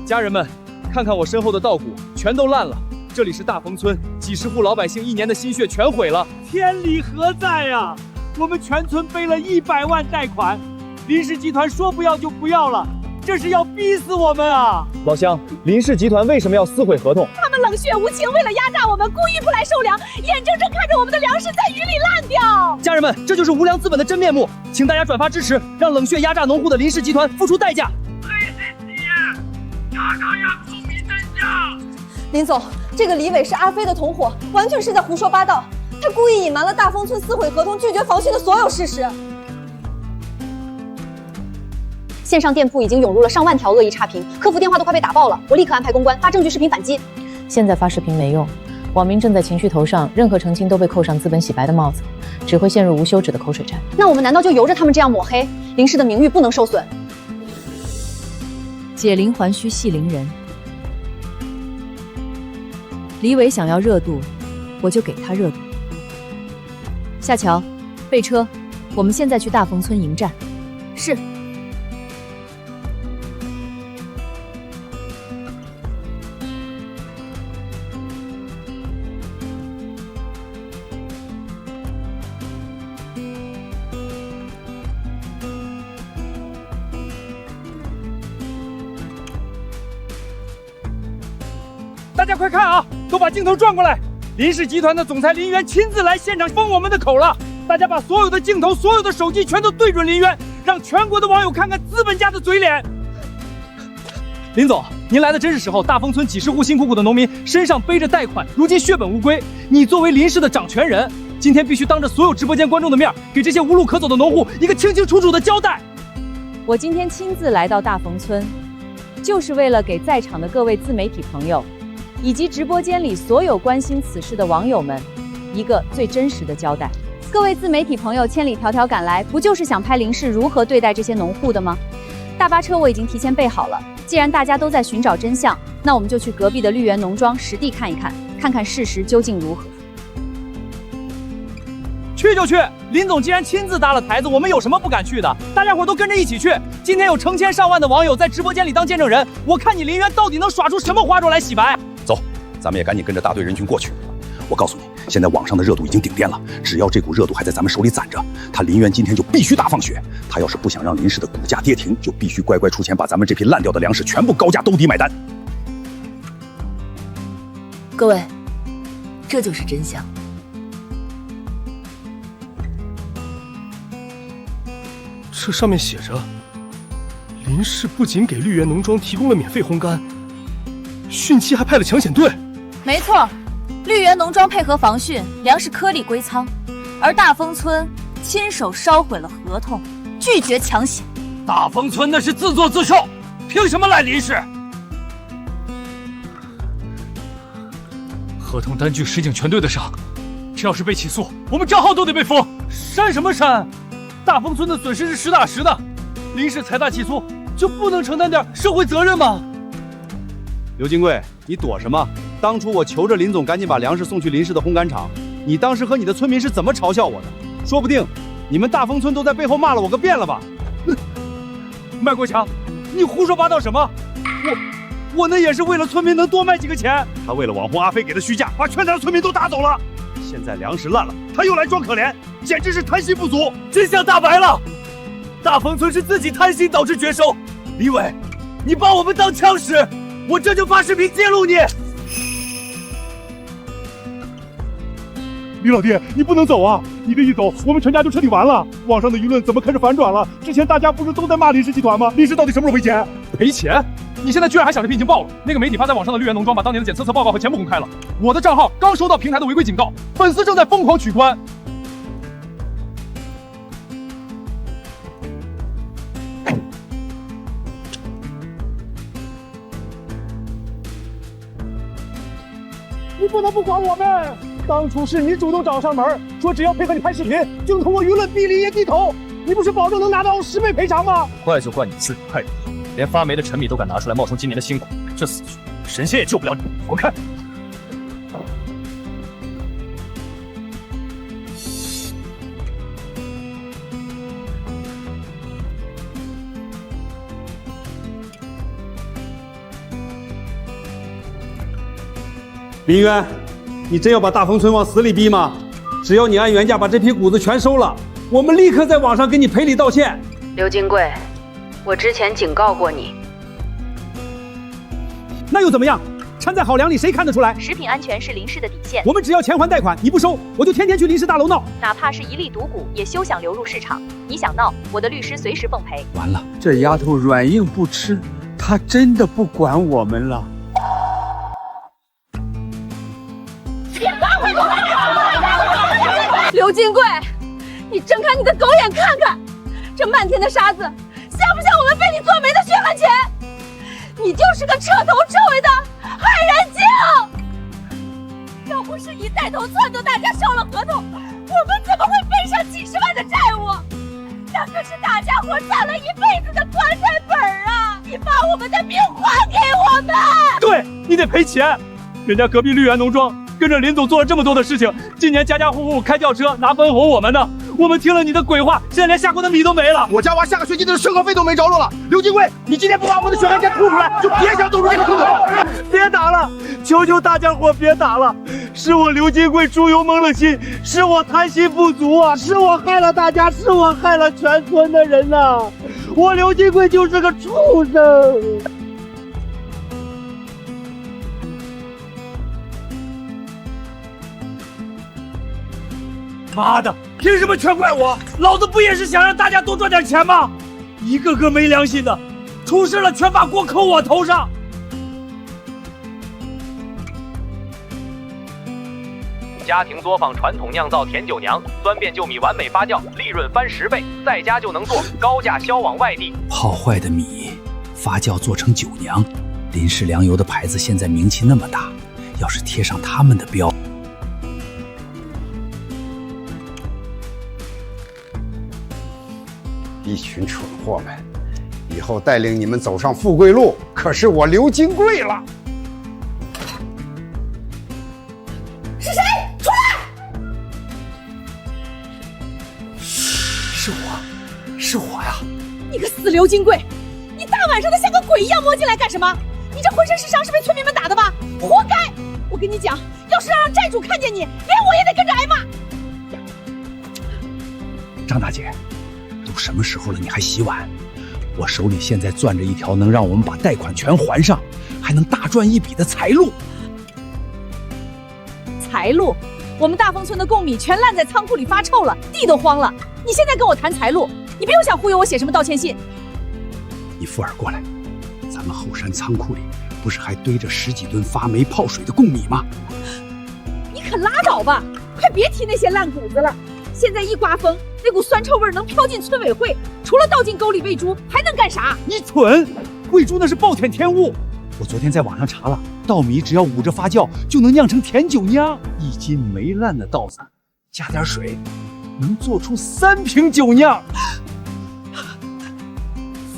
家人們，看看我身後的稻谷，全都爛了。這裡是大豐村，幾十戶老百姓1年的心血全毀了。天理何在呀？我們全村背了100萬貸款，林氏集團說不要就不要了。這是要逼死我們啊！老鄉，林氏集團為什麼要撕毀合同？他們冷血無情，為了壓榨我們，故意不來收糧，眼睜睜看着我們的糧食在雨裡爛掉。家人們，這就是無良資本的真面目，請大家轉發支持，讓冷血壓榨農戶的林氏集團付出代價。黑心企業，壓榨公民真相。林總，這個李偉是阿飛的同夥，完全是在胡說八道，他故意隱瞞了大豐村撕毀合同、拒絕防汛的所有事實。線上店鋪已經湧入了上萬條惡意差評，客服電話都快被打爆了。我立刻安排公關發證據視頻反擊。現在發視頻沒用，網民正在情緒頭上，任何澄清都被扣上資本洗白的帽子，只會陷入無休止的口水戰。那我們難道就由着他們這樣抹黑？林氏的名譽不能受損。解铃還須繫鈴人。李偉想要熱度，我就給他熱度。夏喬，備車，我們現在去大豐村迎戰。是。大家快看啊，都把镜头转过来！林氏集团的总裁林渊亲自来现场封我们的口了。大家把所有的鏡頭、所有的手機全都對準林淵，讓全國的網友看看資本家的嘴臉。林總，您來的真是時候。大豐村幾十戶辛苦苦的農民身上背着貸款，如今血本無歸。你作為林氏的掌權人，今天必須當着所有直播間觀眾的面，給這些無路可走的農戶一個清清楚楚的交代。我今天親自來到大豐村，就是為了給在場的各位自媒體朋友，以及直播間裡所有關心此事的網友們，一個最真實的交代。各位自媒體朋友千里迢迢趕來，不就是想拍林氏如何對待這些農戶的嗎？大巴車我已經提前備好了。既然大家都在尋找真相，那我們就去隔壁的綠源農莊實地看一看，看看事實究竟如何。去就去，林總既然親自搭了台子，我們有什麼不敢去的？大家伙都跟着一起去。今天有成千上萬的網友在直播間裡當見證人，我看你林淵到底能耍出什麼花招來洗白。走，咱們也趕緊跟着大隊人群過去。我告訴你，現在網上的熱度已經頂點了，只要這股熱度還在咱們手裡攢着，他林淵今天就必須大放血。他要是不想讓林氏的股價跌停，就必須乖乖出錢把咱們這批爛掉的糧食全部高價兜底買單。各位，這就是真相。這上面寫着，林氏不僅給綠源農莊提供了免費烘乾，汛期還派了搶險隊。沒錯。綠源農莊配合防汛，糧食顆粒歸倉，而大豐村親手燒毀了合同，拒絕搶險。大豐村那是自作自受，憑什麼賴林氏？合同單據實景全對得上，這要是被起訴，我們賬號都得被封。刪什麼刪？大豐村的損失是實打實的，林氏財大氣粗，就不能承擔點社會責任嗎？劉金貴，你躲什麼？當初我求着林總趕緊把糧食送去林氏的烘乾廠，你當時和你的村民是怎麼嘲笑我的？說不定你們大豐村都在背後罵了我個遍了吧？麥國強，你胡說八道什麼？我那也是為了村民能多賣幾個錢。他為了網紅阿飛給的虛價，把全台的村民都打走了。現在糧食爛了，他又來裝可憐，簡直是貪心不足。真相大白了，大豐村是自己貪心導致絕收。李偉，你把我們當槍使，我這就發視頻揭露你。李老弟，你不能走啊！你這一走，我們全家就徹底完了。網上的輿論怎麼開始反轉了？之前大家不是都在罵林氏集團嗎？林氏到底什麼時候賠錢？賠錢？你現在居然還想着已經爆了？那個媒體發在網上的綠源農莊把當年的檢測報告和全部公開了。我的賬號剛收到平台的違規警告，粉絲正在瘋狂取關。你不能不管我們！當初是你主動找上門，說只要配合你拍視頻，就能通過輿論逼林業低頭。你不是保證能拿到10倍賠償嗎？怪就怪你自己害人，連發霉的陈米都敢拿出來冒充今年的辛苦，這死局神仙也救不了你！滾開！林淵，你真要把大豐村往死裡逼嗎？只要你按原價把這批谷子全收了，我們立刻在網上給你賠禮道歉。劉金貴，我之前警告過你。那又怎麼樣？摻在好糧裡，誰看得出來？食品安全是林氏的底線。我們只要錢還貸款，你不收，我就天天去林氏大樓鬧。哪怕是一粒毒股，也休想流入市場。你想鬧，我的律師隨時奉陪。完了，這丫頭軟硬不吃，她真的不管我們了。劉金貴，你睜開你的狗眼看看，這漫天的沙子，像不像我們被你做煤的血汗錢？你就是個徹頭徹尾的害人精！要不是你帶頭撺掇大家燒了合同，我們怎麼會背上幾十萬的債務？那可是大家伙攢了一輩子的棺材本啊！你把我们的命还给我们！对，你得赔钱。人家隔壁绿源农庄跟着林总做了这么多的事情，今年家家户户开吊车拿分红我们呢。我们听了你的鬼话，现在连下锅的米都没了。我家娃下个学期的生活费都没着落了。刘金贵，你今天不把我们的血汗钱吐出来，就别想走出这个坑了。别打了，求求大家伙别打了！是我刘金贵猪油蒙了心，是我贪心不足啊，是我害了大家，是我害了全村的人呐！我刘金贵就是个畜生。妈的，凭什么全怪我？老子不也是想让大家多赚点钱吗？一个个没良心的，出事了全把锅扣我头上。家庭作坊传统酿造甜酒娘，酸变旧米完美发酵，利润翻10倍，在家就能做，高价销往外地。泡坏的米发酵做成酒娘，林氏粮油的牌子现在名气那么大，要是贴上他们的标。一群蠢货们，以后带领你们走上富贵路，可是我刘金贵了。是谁？出来！是我呀！你个死刘金贵，你大晚上的像个鬼一样摸进来干什么？你这浑身是伤是被村民们打的吧？活该！我跟你讲，要是让债主看见你，连我也得跟着挨骂。张大姐。都什么时候了，你还洗碗？我手里现在攥着一条能让我们把贷款全还上，还能大赚一笔的财路。财路？我们大丰村的贡米全烂在仓库里发臭了，地都荒了。你现在跟我谈财路，你不用想忽悠我写什么道歉信。你富儿过来，咱们后山仓库里不是还堆着10几吨发霉泡水的贡米吗？你可拉倒吧，快别提那些烂谷子了。现在一刮风，那股酸臭味能飘进村委会，除了倒进沟里喂猪，还能干啥？你蠢！喂猪那是暴殄天物。我昨天在网上查了，稻米只要捂着发酵，就能酿成甜酒酿。1斤没烂的稻子，加点水，能做出3瓶酒酿。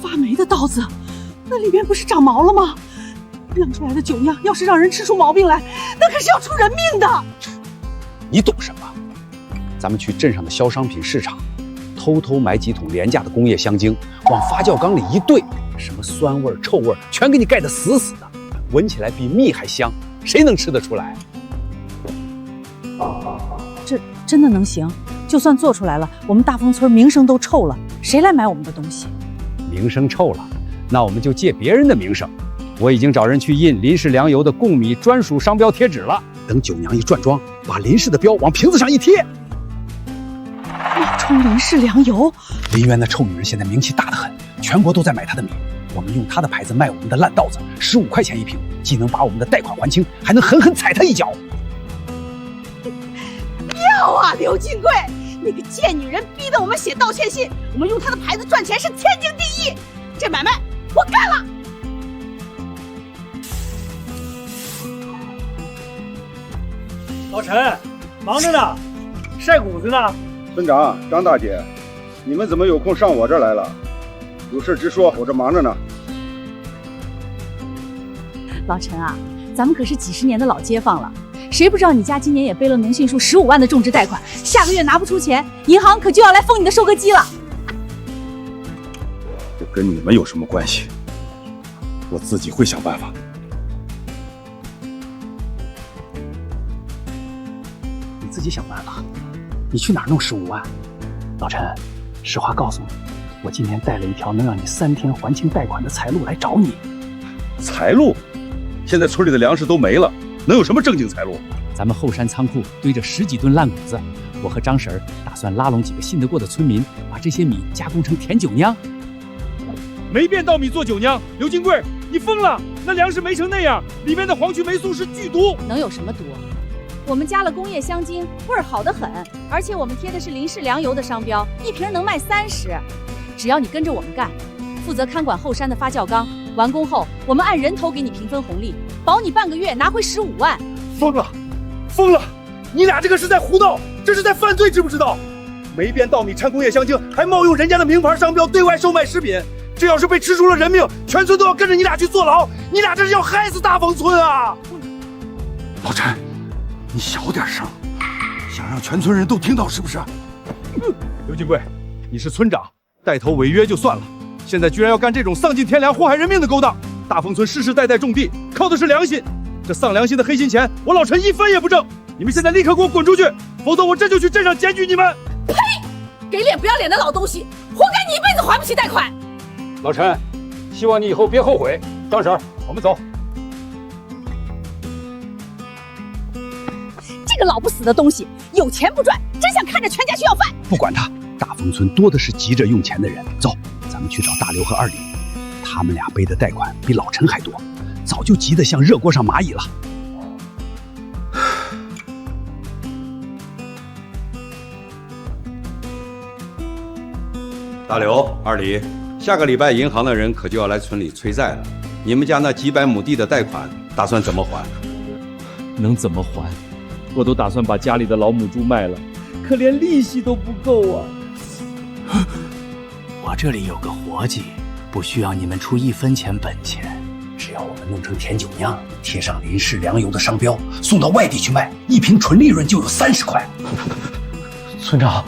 发霉的稻子，那里边不是长毛了吗？酿出来的酒酿，要是让人吃出毛病来，那可是要出人命的。你懂什么？咱们去镇上的销商品市场，偷偷买几桶廉价的工业香精，往发酵缸里一兑，什么酸味、臭味全给你盖得死死的，闻起来比蜜还香，谁能吃得出来？这真的能行？就算做出来了，我们大丰村名声都臭了，谁来买我们的东西？名声臭了，那我们就借別人的名声。我已經找人去印林氏糧油的貢米專屬商標貼紙了。等酒娘一轉裝，把林氏的標往瓶子上一貼。冒充林氏糧油，林淵那臭女人現在名氣大得很，全國都在買她的米。我們用她的牌子賣我們的爛稻子，15塊錢一瓶，既能把我們的貸款還清，還能狠狠踩她一腳。妙啊，劉金貴，那個賤女人逼得我們寫道歉信，我們用她的牌子賺錢是天經地義。這買賣我幹了。老陳，忙着呢，曬谷子呢。村長、張大姐，你們怎麼有空上我這兒來了？有事直說，我這忙着呢。老陳啊，咱們可是幾十年的老街坊了，誰不知道你家今年也背了農信處15萬的種植貸款，下個月拿不出錢，銀行可就要來封你的收割機了。這跟你們有什麼關係？我自己會想辦法。你自己想辦法？你去哪兒弄15萬？老陳，實話告訴你，我今天帶了一條能讓你3天還清貸款的財路來找你。財路？現在村裡的糧食都沒了，能有什麼正經財路？咱們後山倉庫堆着10幾噸爛谷子，我和張嬸打算拉攏幾個信得過的村民，把這些米加工成甜酒釀。沒變稻米做酒釀，劉金貴，你瘋了！那糧食沒成那樣，裡面的黃曲霉素是劇毒。能有什麼毒？我們加了工業香精，味兒好得很，而且我們貼的是林氏糧油的商標，一瓶能賣30。只要你跟着我們幹，負責看管後山的發酵缸，完工後我們按人頭給你平分紅利，保你半個月拿回15萬。瘋了，瘋了！你倆這個是在胡鬧，這是在犯罪，知不知道？沒變稻米摻工業香精，還冒用人家的名牌商標對外售賣食品，这要是被吃出了人命，全村都要跟着你俩去坐牢。你俩这是要害死大丰村啊！老陈，你小点声，想让全村人都听到是不是？刘金贵，你是村长，带头违约就算了，现在居然要干这种丧尽天良、祸害人命的勾当！大丰村世世代代种地，靠的是良心，这丧良心的黑心钱，我老陈1分也不挣！你们现在立刻给我滚出去，否则我这就去镇上检举你们！呸！给脸不要脸的老东西，活该你一辈子还不起贷款！老陈，希望你以后別後悔。張嬸，我們走。這個老不死的東西，有錢不賺，真想看着全家去要飯。不管他，大豐村多的是急着用錢的人。走，咱們去找大劉和二李，他們倆背的貸款比老陳還多，早就急得像熱鍋上螞蟻了。大劉、二李，下個禮拜銀行的人可就要來村裡催債了。你們家那幾百畝地的貸款打算怎麼還？能怎麼還？我都打算把家裡的老母豬賣了，可連利息都不夠啊！我這裡有個活計，不需要你們出1分錢本錢，只要我們弄成甜酒釀，貼上林氏糧油的商標，送到外地去賣，1瓶純利潤就有30塊。村長，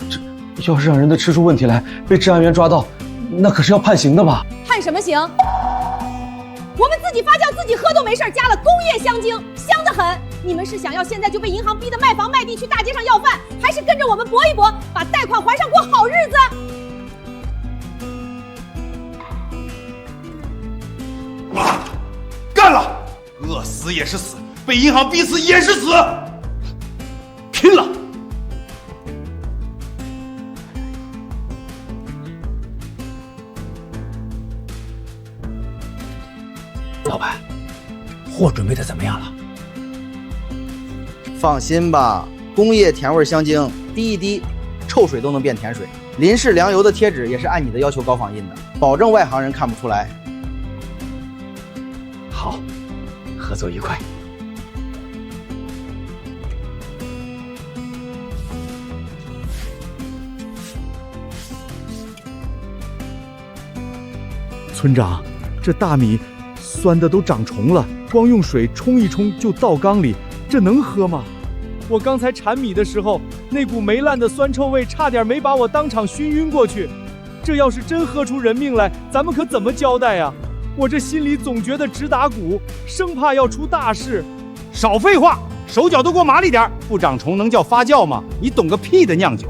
這要是讓人家吃出問題來，被治安員抓到，那可是要判刑的吧？判什麼刑？我們自己發酵自己喝都沒事，加了工業香精，香得很。你們是想要現在就被銀行逼得賣房賣地去大街上要飯，還是跟着我們搏一搏，把貸款還上過好日子？幹了！餓死也是死，被銀行逼死也是死，拼了！老板，貨準備的怎麼樣了？放心吧，工業甜味香精，滴一滴，臭水都能變甜水。林氏糧油的貼紙也是按你的要求高仿印的，保證外行人看不出來。好，合作愉快。村長，這大米酸的都長蟲了，光用水沖一沖就倒缸裡，這能喝嗎？我剛才鏟米的時候，那股霉爛的酸臭味差點沒把我當場燻暈過去。這要是真喝出人命來，咱們可怎麼交代呀？我這心裡總覺得直打鼓，生怕要出大事。少廢話，手腳都給我麻利點，不長蟲能叫發酵嗎？你懂個屁的釀酒！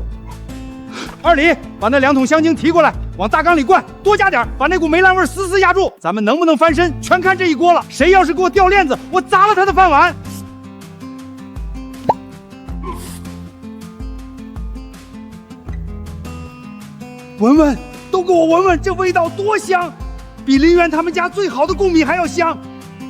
二李，把那2桶香精提過來，往大缸裡灌，多加點，把那股霉爛味死死壓住。咱們能不能翻身，全看這一鍋了。誰要是給我掉鏈子，我砸了他的飯碗。聞聞，都給我聞聞，這味道多香，比林園他們家最好的貢米還要香。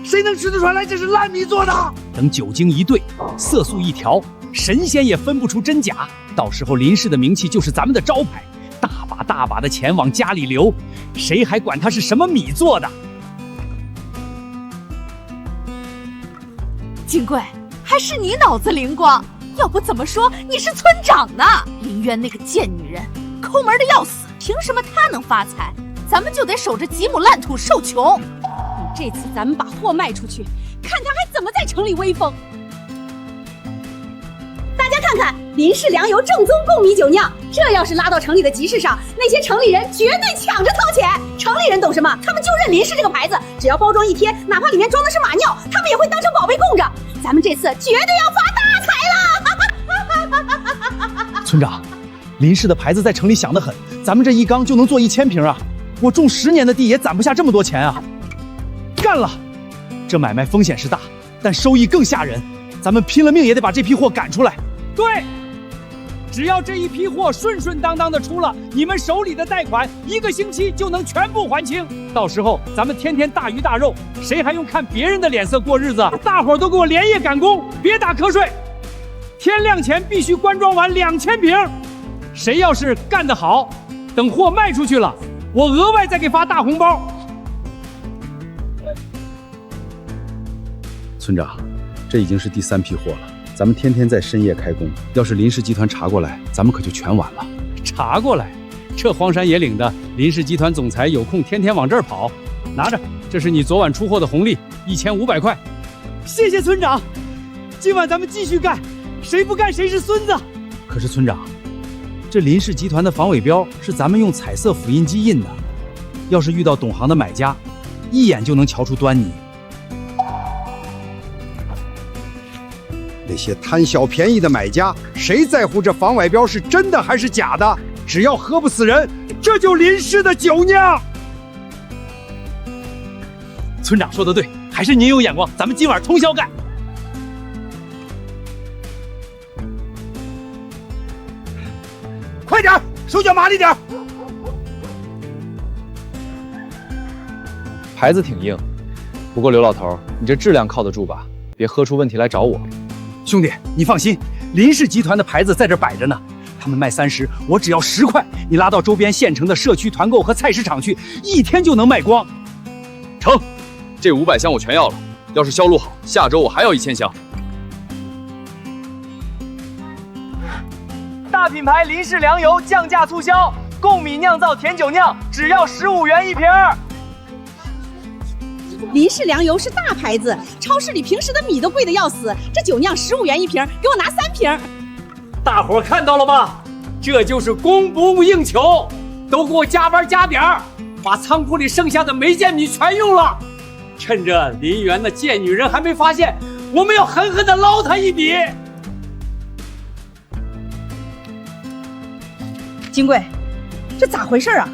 誰能吃得出來這是爛米做的？等酒精一兌，色素一調，神仙也分不出真假。到時候林氏的名氣就是咱們的招牌，大把大把的錢往家裡流，誰還管它是什麼米做的？金貴，還是你腦子靈光，要不怎麼說你是村長呢？林淵那個賤女人，摳門的要死，憑什麼她能發財，咱們就得守着幾畝爛土受窮？這次咱們把貨賣出去，看他還怎麼在城裡威風。大家看看，林氏糧油正宗貢米酒釀，這要是拉到城裡的集市上，那些城裡人絕對搶着掏錢。城裡人懂什麼？他們就認林氏這個牌子，只要包裝一貼，哪怕裡面裝的是馬尿，他們也會當成寶貝供着。咱們這次絕對要發大財了！村長，林氏的牌子在城裡響得很，咱們這一缸就能做1000瓶啊！我種10年的地也攢不下這麼多錢啊！幹了！這買賣風險是大，但收益更嚇人。咱們拼了命也得把這批貨趕出來。對，只要這一批貨順順當當的出了，你們手裡的貸款1個星期就能全部還清。到時候咱們天天大魚大肉，誰還用看別人的臉色過日子？大夥兒都給我連夜趕工，別打瞌睡。天亮前必須關裝完2000瓶。誰要是幹得好，等貨賣出去了，我額外再給發大紅包。村長，這已經是第3批貨了，咱們天天在深夜開工，要是林氏集團查過來，咱們可就全完了。查過來？這荒山野嶺的，林氏集团总裁有空天天往这儿跑。拿着，这是你昨晚出货的红利，1500块。谢谢村长，今晚咱们继续干，谁不干谁是孙子。可是村长，这林氏集团的防伪标是咱们用彩色复印机印的，要是遇到懂行的买家，一眼就能瞧出端倪。那些贪小便宜的买家，谁在乎这防伪标是真的还是假的？只要喝不死人，这就林氏的酒酿。村长说的对，还是您有眼光，咱们今晚通宵干。快点，手脚麻利点。牌子挺硬，不过刘老头，你这质量靠得住吧？别喝出问题来找我。兄弟，你放心，林氏集团的牌子在这摆着呢，他们卖30，我只要10块，你拉到周边县城的社区团购和菜市场去，1天就能卖光。成，这500箱我全要了。要是销路好，下周我还要1000箱。大品牌林氏粮油降价促销，贡米酿造甜酒酿只要15元1瓶。林氏粮油是大牌子，超市里平时的米都贵得要死，这酒酿15元1瓶，给我拿3瓶。大伙看到了吗？这就是供不应求，都给我加班加点儿，把仓库里剩下的没见米全用了。趁着林园的贱女人还没发现，我们要狠狠地捞她一笔。金贵，这咋回事啊？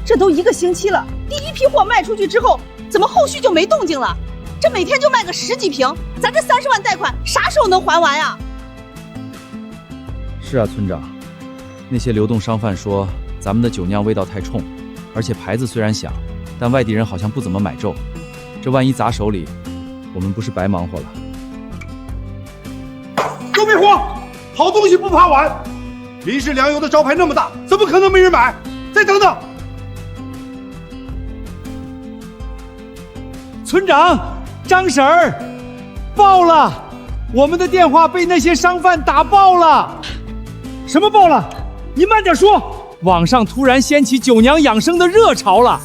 这都1个星期了，第一批货卖出去之后，怎么后续就没动静了？这每天就卖个10几瓶，咱这30万贷款啥时候能还完呀？是啊，村长，那些流动商贩说咱们的酒酿味道太冲，而且牌子虽然响，但外地人好像不怎么买咒。这万一砸手里，我们不是白忙活了？都别慌，好东西不怕晚。林氏粮油的招牌那么大，怎么可能没人买？再等等。村长，张婶儿，爆了！我们的电话被那些商贩打爆了。什么爆了？你慢点说。网上突然掀起酒酿养生的热潮了，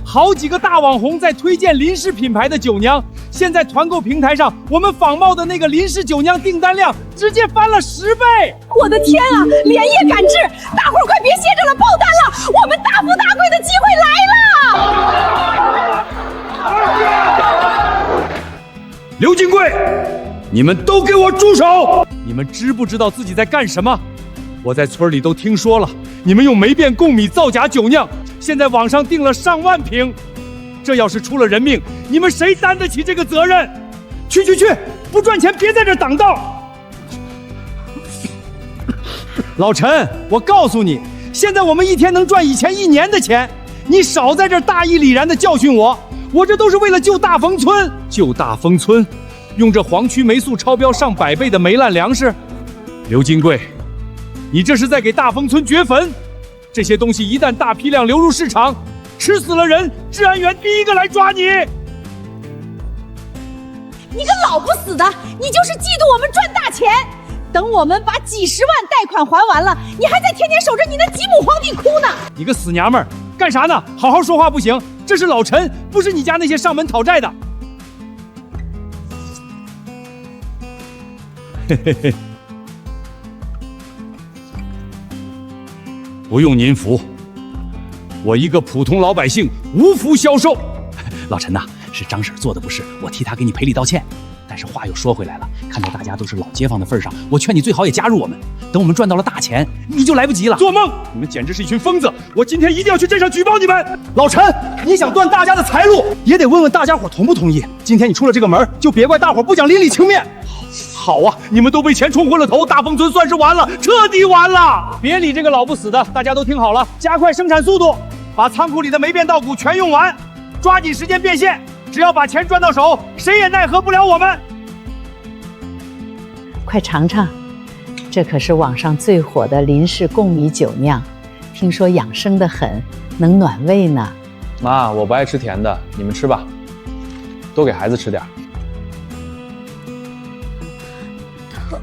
好几个大网红在推荐林氏品牌的酒酿。现在团购平台上，我们仿冒的那个林氏酒酿订单量直接翻了10倍！我的天啊，连夜赶制，大伙儿快别歇着了，爆单了！我们大富大贵的机会来了！刘金贵，你们都给我住手！你们知不知道自己在干什么？我在村里都听说了，你们用霉变贡米造假酒酿，现在网上订了上万瓶。这要是出了人命，你们谁担得起这个责任？去，不赚钱别在这挡道！老陈，我告訴你，現在我們一天能賺以前1年的錢，你少在這大義凜然地教訓我，我這都是為了救大豐村。救大豐村，用這黃曲霉素超標上100倍的霉爛糧食？劉金貴，你這是在給大豐村掘墳！這些東西一旦大批量流入市場，吃死了人，治安員第一個來抓你！你個老不死的，你就是嫉妒我們賺大錢！等我們把幾十萬貸款還完了，你還在天天守着你那幾畝荒地哭呢！你個死娘們兒，幹啥呢？好好說話不行，這是老陳，不是你家那些上門討債的。嘿嘿嘿，不用您服。我一個普通老百姓無福消受。老陳吶，是張嬸做的不是，我替他給你賠禮道歉。但是話又說回來了，看到大家都是老街坊的份上，我勸你最好也加入我們。等我們賺到了大錢，你就來不及了。做夢！你們簡直是一群瘋子！我今天一定要去鎮上舉報你們。老陳，你想斷大家的財路，也得問問大家伙同不同意。今天你出了這個門，就別怪大伙不講鄰里情面。好啊，你們都被錢沖昏了頭，大豐村算是完了，徹底完了。別理這個老不死的，大家都聽好了，加快生產速度，把倉庫裡的霉變稻穀全用完，抓緊時間變現。只要把錢賺到手，誰也奈何不了我們。快嘗嘗，這可是網上最火的林氏貢米酒釀，聽說養生的很，能暖胃呢。媽，我不愛吃甜的，你們吃吧，多給孩子吃點。疼，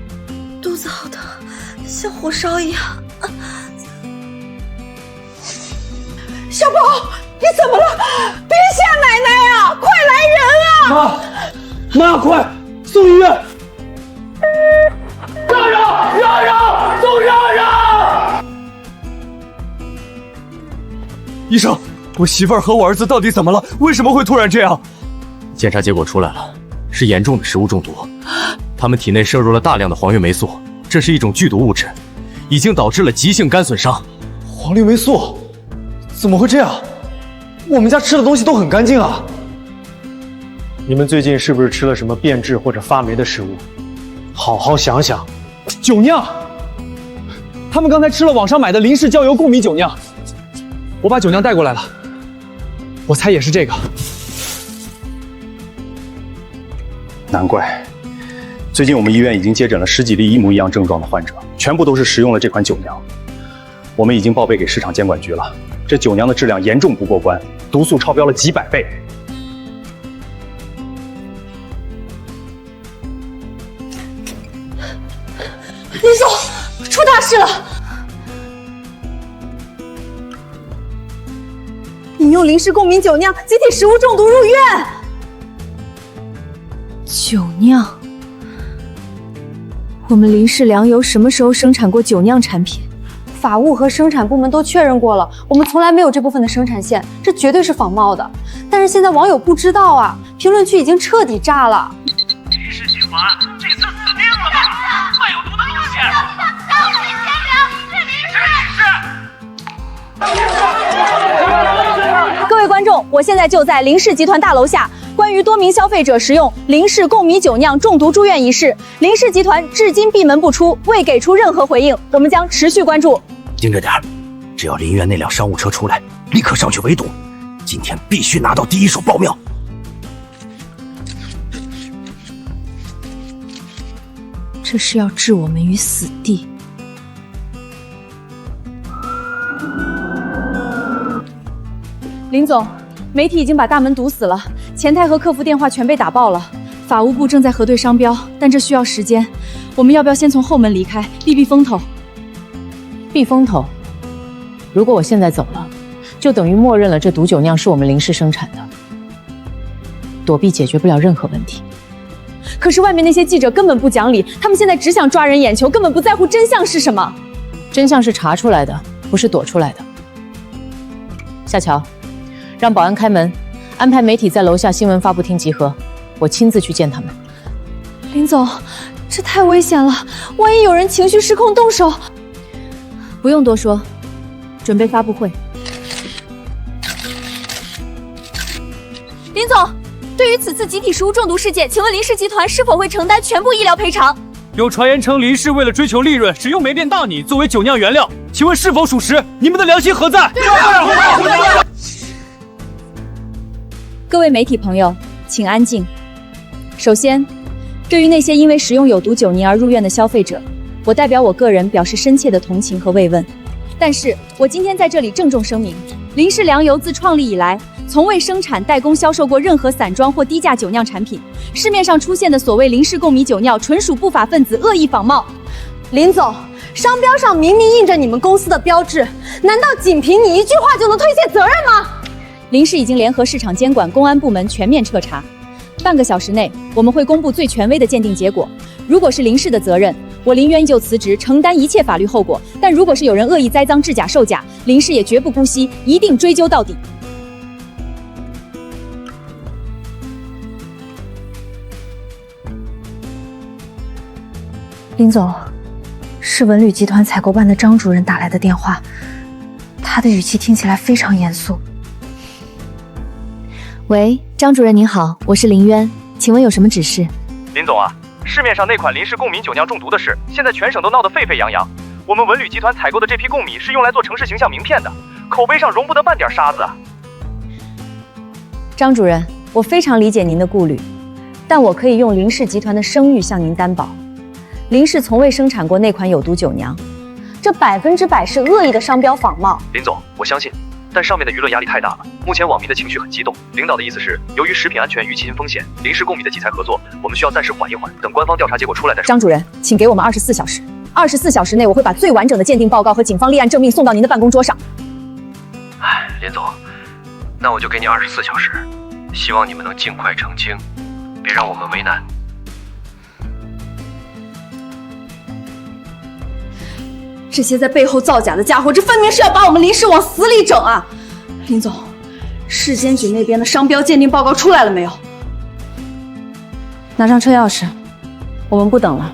肚子好疼，像火燒一樣。小宝，你怎么了？别吓奶奶啊！快来人啊！妈，快送医院！让让，送让让！医生，我媳妇儿和我儿子到底怎么了？为什么会突然这样？检查结果出来了，是严重的食物中毒。他们体内摄入了大量的黄月霉素，这是一种剧毒物质，已经导致了急性肝损伤。黄绿霉素？怎么会这样？我们家吃的东西都很干净啊。你们最近是不是吃了什么变质或者发霉的食物？好好想想。酒酿，他们刚才吃了网上买的林氏焦油贡米酒酿，我把酒酿带过来了，我猜也是这个。难怪，最近我们医院已经接诊了10几例一模一样症状的患者，全部都是食用了这款酒酿。我们已经报备给市场监管局了，这酒酿的质量严重不过关，毒素超标了几百倍。林总，出大事了！饮用林氏贡米酒酿，集体食物中毒入院。酒酿，我们林氏粮油什么时候生产过酒酿产品？法务和生产部门都确认过了，我们从来没有这部分的生产线，这绝对是仿冒的。但是现在网友不知道啊，评论区已经彻底炸了。林氏集团这次死定了吧？卖有毒的东西！高级贤良是林氏。各位观众，我现在就在林氏集团大楼下。关于多名消费者食用林氏贡米酒酿中毒住院一事，林氏集团至今闭门不出，未给出任何回应。我们将持续关注。盯着点儿，只要林园那辆商务车出来，立刻上去围堵。今天必须拿到第一手爆料。这是要置我们于死地。林总，媒体已经把大门堵死了，前台和客服电话全被打爆了。法务部正在核对商标，但这需要时间。我们要不要先从后门离开，避风头？避风头？如果我现在走了，就等于默认了这毒酒酿是我们林氏生产的，躲避解决不了任何问题。可是外面那些记者根本不讲理，他們現在只想抓人眼球，根本不在乎真相是什麼。真相是查出來的，不是躲出來的。夏喬，讓保安開門，安排媒體在樓下新聞發布廳集合，我親自去見他們。林總，這太危險了，萬一有人情緒失控動手。不用多說，準備發布會。林總，對於此次集體食物中毒事件，請問林氏集團是否會承擔全部醫療賠償？有傳言稱林氏為了追求利潤，使用霉變大米作為酒釀原料，請問是否屬實？你們的良心何在？各位媒體朋友，請安靜。首先，對於那些因為食用有毒酒泥而入院的消費者，我代表我個人表示深切的同情和慰問。但是我今天在這裡鄭重聲明，林氏糧油自創立以來，從未生產、代工、銷售過任何散裝或低價酒釀產品。市面上出現的所謂林氏貢米酒釀，純屬不法分子惡意仿冒。林總，商標上明明印着你們公司的標誌，難道僅憑你一句話就能推卸責任嗎？林氏已經聯合市場監管、公安部門全面徹查，半個小時內我們會公布最權威的鑑定結果。如果是林氏的責任，我林淵就辭職，承擔一切法律後果；但如果是有人惡意栽贓、制假、售假，林氏也絕不姑息，一定追究到底。林總，是文旅集團採購辦的張主任打來的電話，他的語氣聽起來非常嚴肅。喂，張主任您好，我是林淵，請問有什麼指示？林總啊，市面上那款林氏貢米酒釀中毒的事，現在全省都鬧得沸沸揚揚。我們文旅集團採購的這批貢米是用來做城市形象名片的，口碑上容不得半點沙子啊。張主任，我非常理解您的顧慮，但我可以用林氏集團的聲譽向您擔保，林氏從未生產過那款有毒酒釀，這100%是惡意的商標仿冒。林總，我相信。但上面的輿論壓力太大了，目前網民的情緒很激動。領導的意思是，由於食品安全與其因風險，林氏貢米的集採合作，我們需要暫時緩一緩，等官方調查結果出來再說。張主任，請給我們24小時，24小時內我會把最完整的鑑定報告和警方立案證明送到您的辦公桌上。唉。林总，那我就給你24小時，希望你們能盡快澄清，別讓我們為難。這些在背後造假的家伙，這分明是要把我們林氏往死裡整啊！林總，市监局那邊的商標鑑定報告出來了沒有？拿上車鑰匙，我們不等了，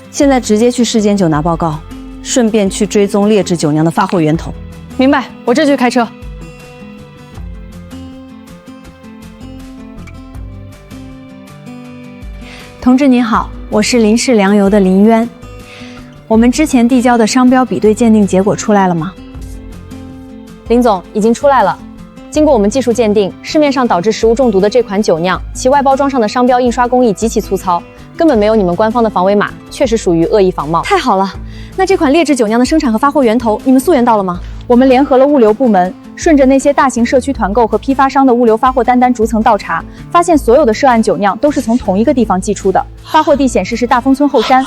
現在直接去市监酒拿報告，順便去追蹤劣質酒釀的發貨源頭。明白，我這就開車。同志您好，我是林氏良油的林淵。我們之前遞交的商標比對鑑定結果出来了嗎？林總，已经出来了。经过我们技术鉴定，市面上导致食物中毒的这款酒酿，其外包装上的商標印刷工艺极其粗糙，根本没有你们官方的防伪碼，確實屬於惡意仿冒。太好了，那這款劣質酒釀的生產和發貨源頭，你們溯源到了嗎？我們聯合了物流部門，順着那些大型社區團購和批發商的物流發貨單逐層倒查，發現所有的涉案酒釀都是從同一個地方寄出的，發貨地顯示是大豐村後山。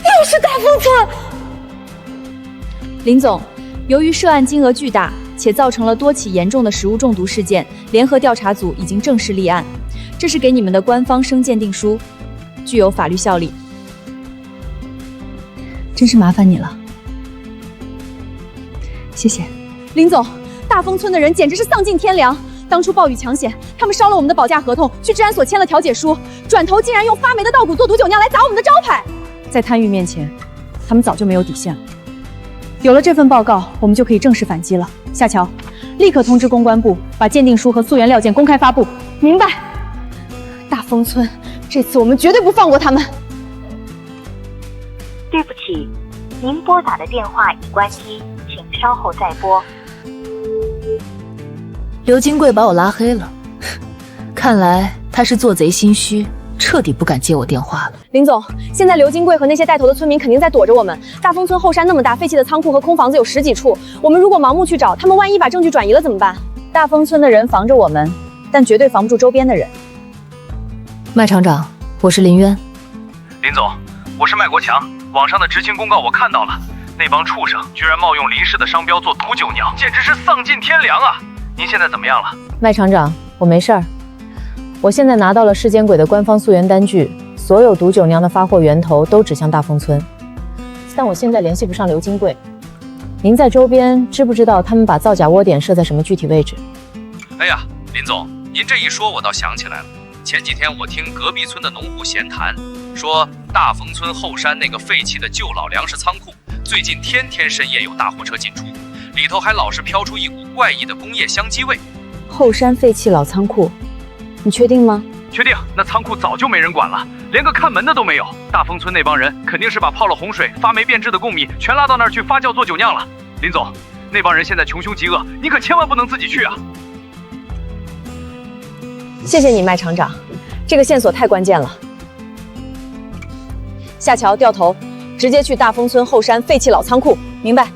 又是大豐村！林總，由於涉案金額巨大，且造成了多起嚴重的食物中毒事件，聯合調查組已經正式立案。這是給你們的官方生鑑定書，具有法律效力。真是麻煩你了，謝謝。林總，大豐村的人簡直是喪盡天良。當初暴雨搶險，他們燒了我們的保價合同，去治安所簽了調解書，轉頭竟然用發霉的稻穀做毒酒釀來砸我們的招牌。在貪欲面前，他們早就沒有底線了。有了這份報告，我們就可以正式反擊了。夏喬，立刻通知公關部，把鑑定書和溯源料件公開發布。明白。大豐村，這次我們絕對不放過他們。對不起，您撥打的電話已關機，請稍後再撥。劉金貴把我拉黑了，看來他是做賊心虛，徹底不敢接我電話了。林總，現在劉金貴和那些帶頭的村民肯定在躲着我們。大豐村後山那麼大，廢棄的倉庫和空房子有10幾處，我們如果盲目去找，他們萬一把證據轉移了怎麼辦？大豐村的人防着我們，但絕對防不住周邊的人。麥廠長，我是林淵。林總，我是麥國強。網上的知情公告我看到了，那幫畜生居然冒用林氏的商標做毒酒釀，簡直是喪盡天良啊！您現在怎麼樣了？麥廠長，我沒事兒。我現在拿到了市監委的官方溯源單據，所有毒酒釀的發貨源頭都指向大豐村，但我現在聯繫不上劉金貴。您在周邊知不知道他們把造假窩點設在什麼具體位置？哎呀，林總，您這一說，我倒想起來了。前幾天我聽隔壁村的農戶閒談，說大豐村後山那個廢棄的舊老糧食倉庫，最近天天深夜有大貨車進出，裡頭還老是飄出一股怪異的工業香雞味。後山廢棄老倉庫，你確定嗎？確定，那倉庫早就沒人管了，連個看門的都沒有。大豐村那幫人肯定是把泡了洪水、發霉變質的貢米全拉到那兒去發酵做酒釀了。林總，那幫人現在窮兇極惡，你可千萬不能自己去啊！謝謝你，麥廠長，這個線索太關鍵了。夏喬掉頭，直接去大豐村後山廢棄老倉庫，明白？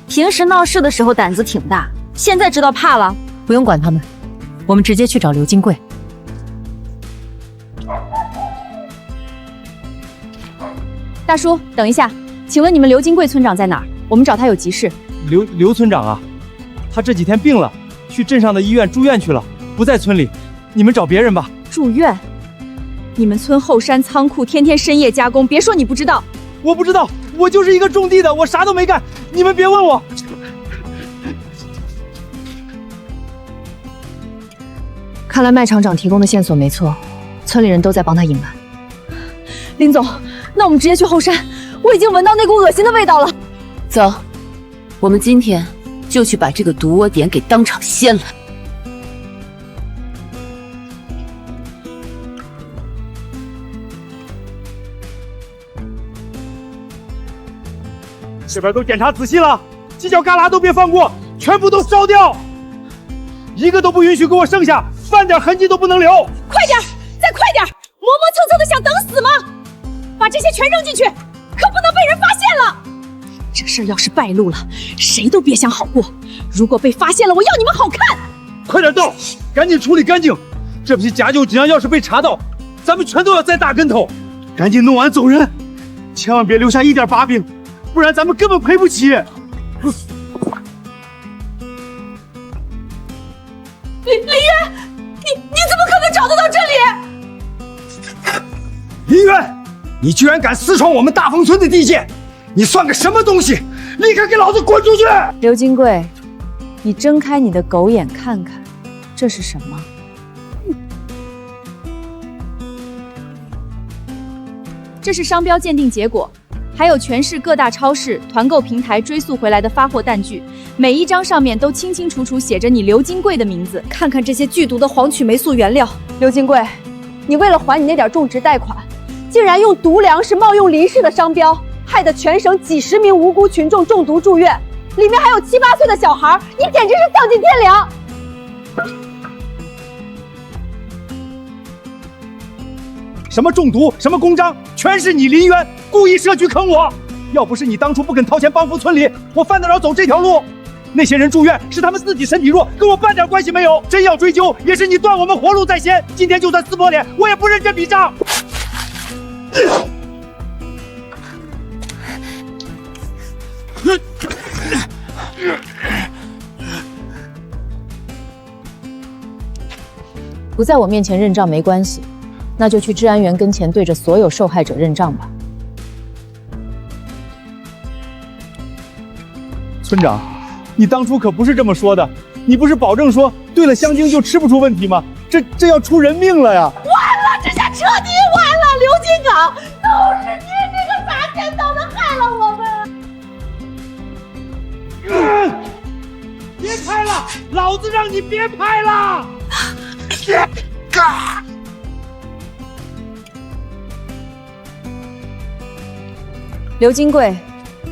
平時鬧事的時候膽子挺大，現在知道怕了。不用管他們，我們直接去找劉金貴。大叔，等一下，請問你們劉金貴村長在哪兒？我們找他有急事。劉村長啊，他這幾天病了，去鎮上的醫院住院去了，不在村裡。你們找別人吧。住院？你們村後山倉庫天天深夜加工，別說你不知道。我不知道，我就是一個種地的，我啥都沒幹，你們別問我。看來麥廠長提供的線索沒錯，村裡人都在幫他隱瞞。林總，那我們直接去後山，我已經聞到那股惡心的味道了。走，我們今天就去把這個毒窩點給當場掀了。這邊都檢查仔細了，犄角旮旯都別放過，全部都燒掉，一個都不允許給我剩下，半點痕跡都不能留。快點，再快點，磨磨蹭蹭的想等死嗎？把這些全扔進去，可不能被這事要是敗露了，誰都別想好过。如果被发现了，我要你们好看！快点到，赶緊處理乾淨。這批假酒精要是被查到，咱們全都要栽大跟頭。趕緊弄完走人，千萬別留下一點把柄，不然咱們根本賠不起。林淵，你怎麼可能找得到這里？林淵，你居然敢私闖我們大豐村的地界，你算個什麼東西？立刻給老子滾出去！劉金貴，你睜開你的狗眼看看，這是什麼？這是商標鑑定結果，還有全市各大超市、團購平台追溯回來的發貨單據，每一張上面都清清楚楚寫着你劉金貴的名字。看看這些劇毒的黃曲霉素原料，劉金貴，你為了還你那點種植貸款，竟然用毒糧食冒用林氏的商標，害得全省幾十名無辜群眾中毒住院，裡面還有7、8歲的小孩，你簡直是喪盡天良！什麼中毒，什麼公章，全是你林淵故意設局坑我。要不是你當初不肯掏錢幫扶村里，我犯得着走這條路？那些人住院是他們自己身體弱，跟我半點關係沒有。真要追究，也是你斷我們活路在先。今天就算撕破臉，我也不認這筆賬。不在我面前認賬沒關係，那就去治安員跟前對着所有受害者認賬吧。村長，你當初可不是這麼說的，你不是保證說兌了香精就吃不出問題嗎？這要出人命了呀！完了，這下徹底完了！劉金港，都是你這個砸天刀的害了我們！別拍了，老子讓你別拍了！劉金貴，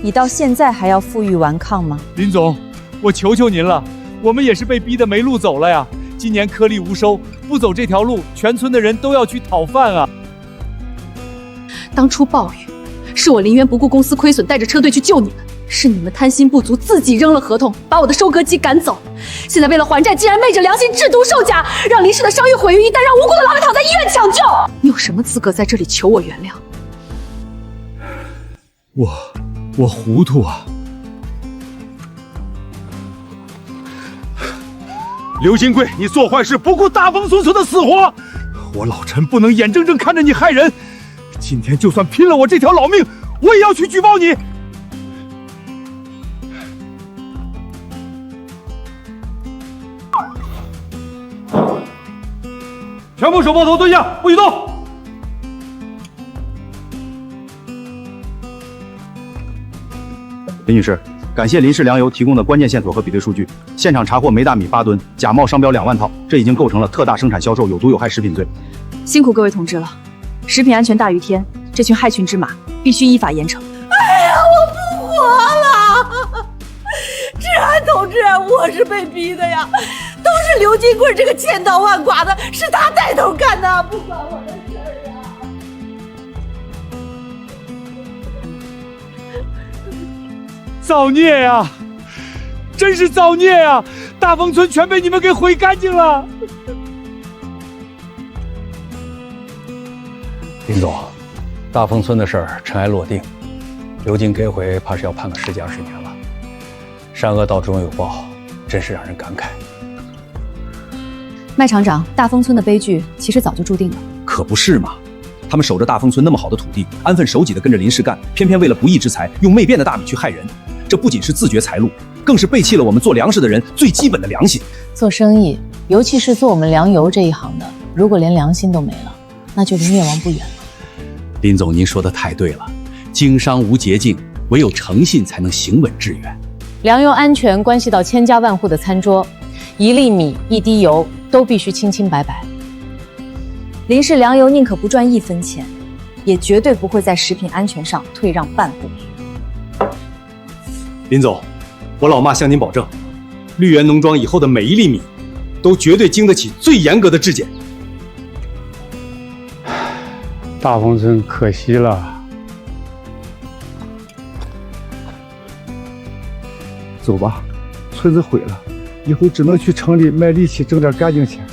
你到現在還要負隅頑抗嗎？林總，我求求您了，我們也是被逼得沒路走了呀。今年顆粒無收，不走這條路，全村的人都要去討飯啊。當初暴雨，是我林淵不顧公司虧損，帶着車隊去救你們，是你們貪心不足，自己扔了合同，把我的收割機趕走。現在為了還債，竟然昧着良心制毒售假，讓林氏的商譽毀於一旦，讓無辜的老百躺在醫院搶救。你有什麼資格在這裡求我原諒？我糊塗啊！劉金貴，你做壞事不顧大豐村村的死活，我老陳不能眼睜睜看着你害人。今天就算拼了我這條老命，我也要去舉報你。全部手抱头蹲下，不许动。林女士，感謝林氏糧油提供的關鍵線索和比對數據，現場查獲煤大米8噸，假冒商標2萬套，這已經構成了特大生產銷售有毒有害食品罪。辛苦各位同志了，食品安全大於天，這群害群之馬必須依法嚴懲。哎呀，我不活了！治安同志，我是被逼的呀，都是劉金貴這個千刀萬剮的，是他帶頭幹的，不關我的事兒啊！造孽呀！真是造孽呀！大豐村全被你們給毀乾淨了。林總，大豐村的事兒塵埃落定，劉金這回怕是要判個10幾20年了。善惡到終有報，真是讓人感慨。麥廠長，大豐村的悲劇其實早就注定了。可不是嘛！他們守着大豐村那麼好的土地，安分守己的跟着林氏幹，偏偏為了不義之財，用媚變的大米去害人。這不僅是自絕財路，更是背棄了我們做糧食的人最基本的良心。做生意，尤其是做我們糧油這一行的，如果連良心都沒了，那就離滅亡不遠了。林總，您說的太對了，經商無捷徑，唯有誠信才能行穩致遠。糧油安全關係到千家萬戶的餐桌，一粒米一滴油都必須清清白白。林氏糧油寧可不賺1分錢，也絕對不會在食品安全上退讓半步。林總，我老媽向您保證，綠源農莊以後的每一粒米，都絕對經得起最嚴格的質檢。大豐村可惜了。走吧，村子毀了，以后只能去城里卖力气挣点干净钱。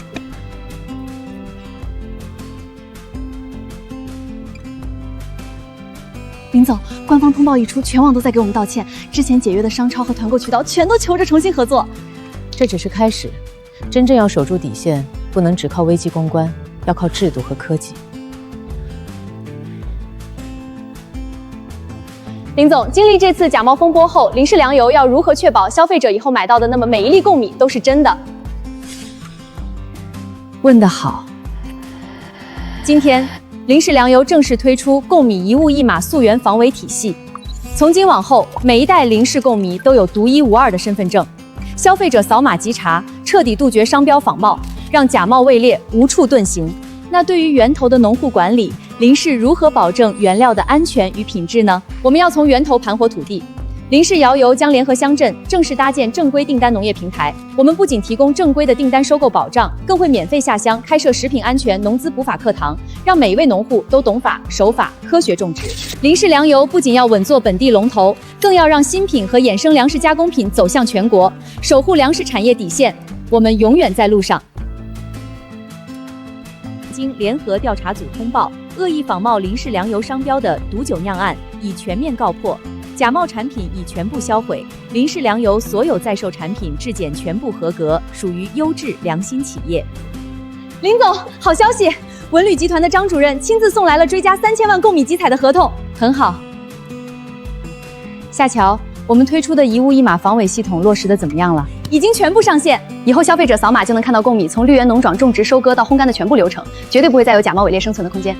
林总，官方通报一出，全网都在给我们道歉。之前解约的商超和团购渠道全都求着重新合作。这只是開始，真正要守住底線，不能只靠危機公關，要靠制度和科技。林總，經歷這次假冒風波後，林氏糧油要如何確保消費者以後買到的那麼每一粒貢米都是真的？問得好。今天，林氏糧油正式推出貢米一物一碼溯源防偽體系。從今往後，每一袋林氏貢米都有獨一無二的身份證，消費者掃碼即查，徹底杜絕商標仿冒，讓假冒偽劣無處遁形。那對於源頭的農戶管理，林氏如何保證原料的安全與品質呢？我們要從源頭盤活土地。林氏窯油將聯合鄉鎮正式搭建正規訂單農業平台。我們不僅提供正規的訂單收購保障，更會免費下鄉開設食品安全農資補法課堂，讓每一位農戶都懂法、守法、科學種植。林氏糧油不僅要穩坐本地龍頭，更要讓新品和衍生糧食加工品走向全國，守護糧食產業底線。我們永遠在路上。經聯合調查組通報，惡意仿冒林氏糧油商標的毒酒釀案已全面告破，假冒產品已全部銷毀，林氏糧油所有在售產品質檢全部合格，屬於優質良心企業。林總，好消息！文旅集團的張主任親自送來了追加3000萬貢米集採的合同，很好。夏喬，我們推出的一物一碼防偽系統落實的怎麼樣了？已經全部上線，以後消費者掃碼就能看到貢米從綠源農莊種植、收割到烘乾的全部流程，絕對不會再有假冒偽劣生存的空間。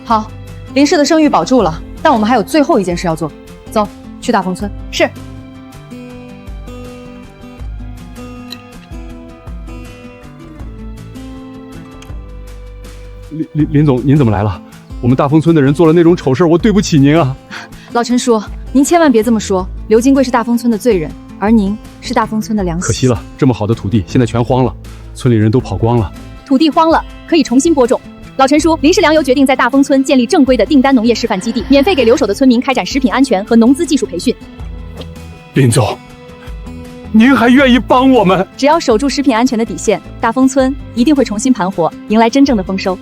好，林氏的聲譽保住了，但我們還有最後一件事要做，走，去大豐村。是。林總，您怎麼來了？我們大豐村的人做了那種醜事，我對不起您啊。老陳叔，您千萬別這麼說，劉金貴是大豐村的罪人，而您是大豐村的良心。可惜了，這麼好的土地現在全荒了，村裡人都跑光了。土地荒了，可以重新播種。老陳叔，林氏糧油決定在大豐村建立正規的訂單農業示範基地，免費給留守的村民開展食品安全和農資技術培訓。林總，您還願意幫我們？只要守住食品安全的底線，大豐村一定會重新盤活，迎來真正的豐收。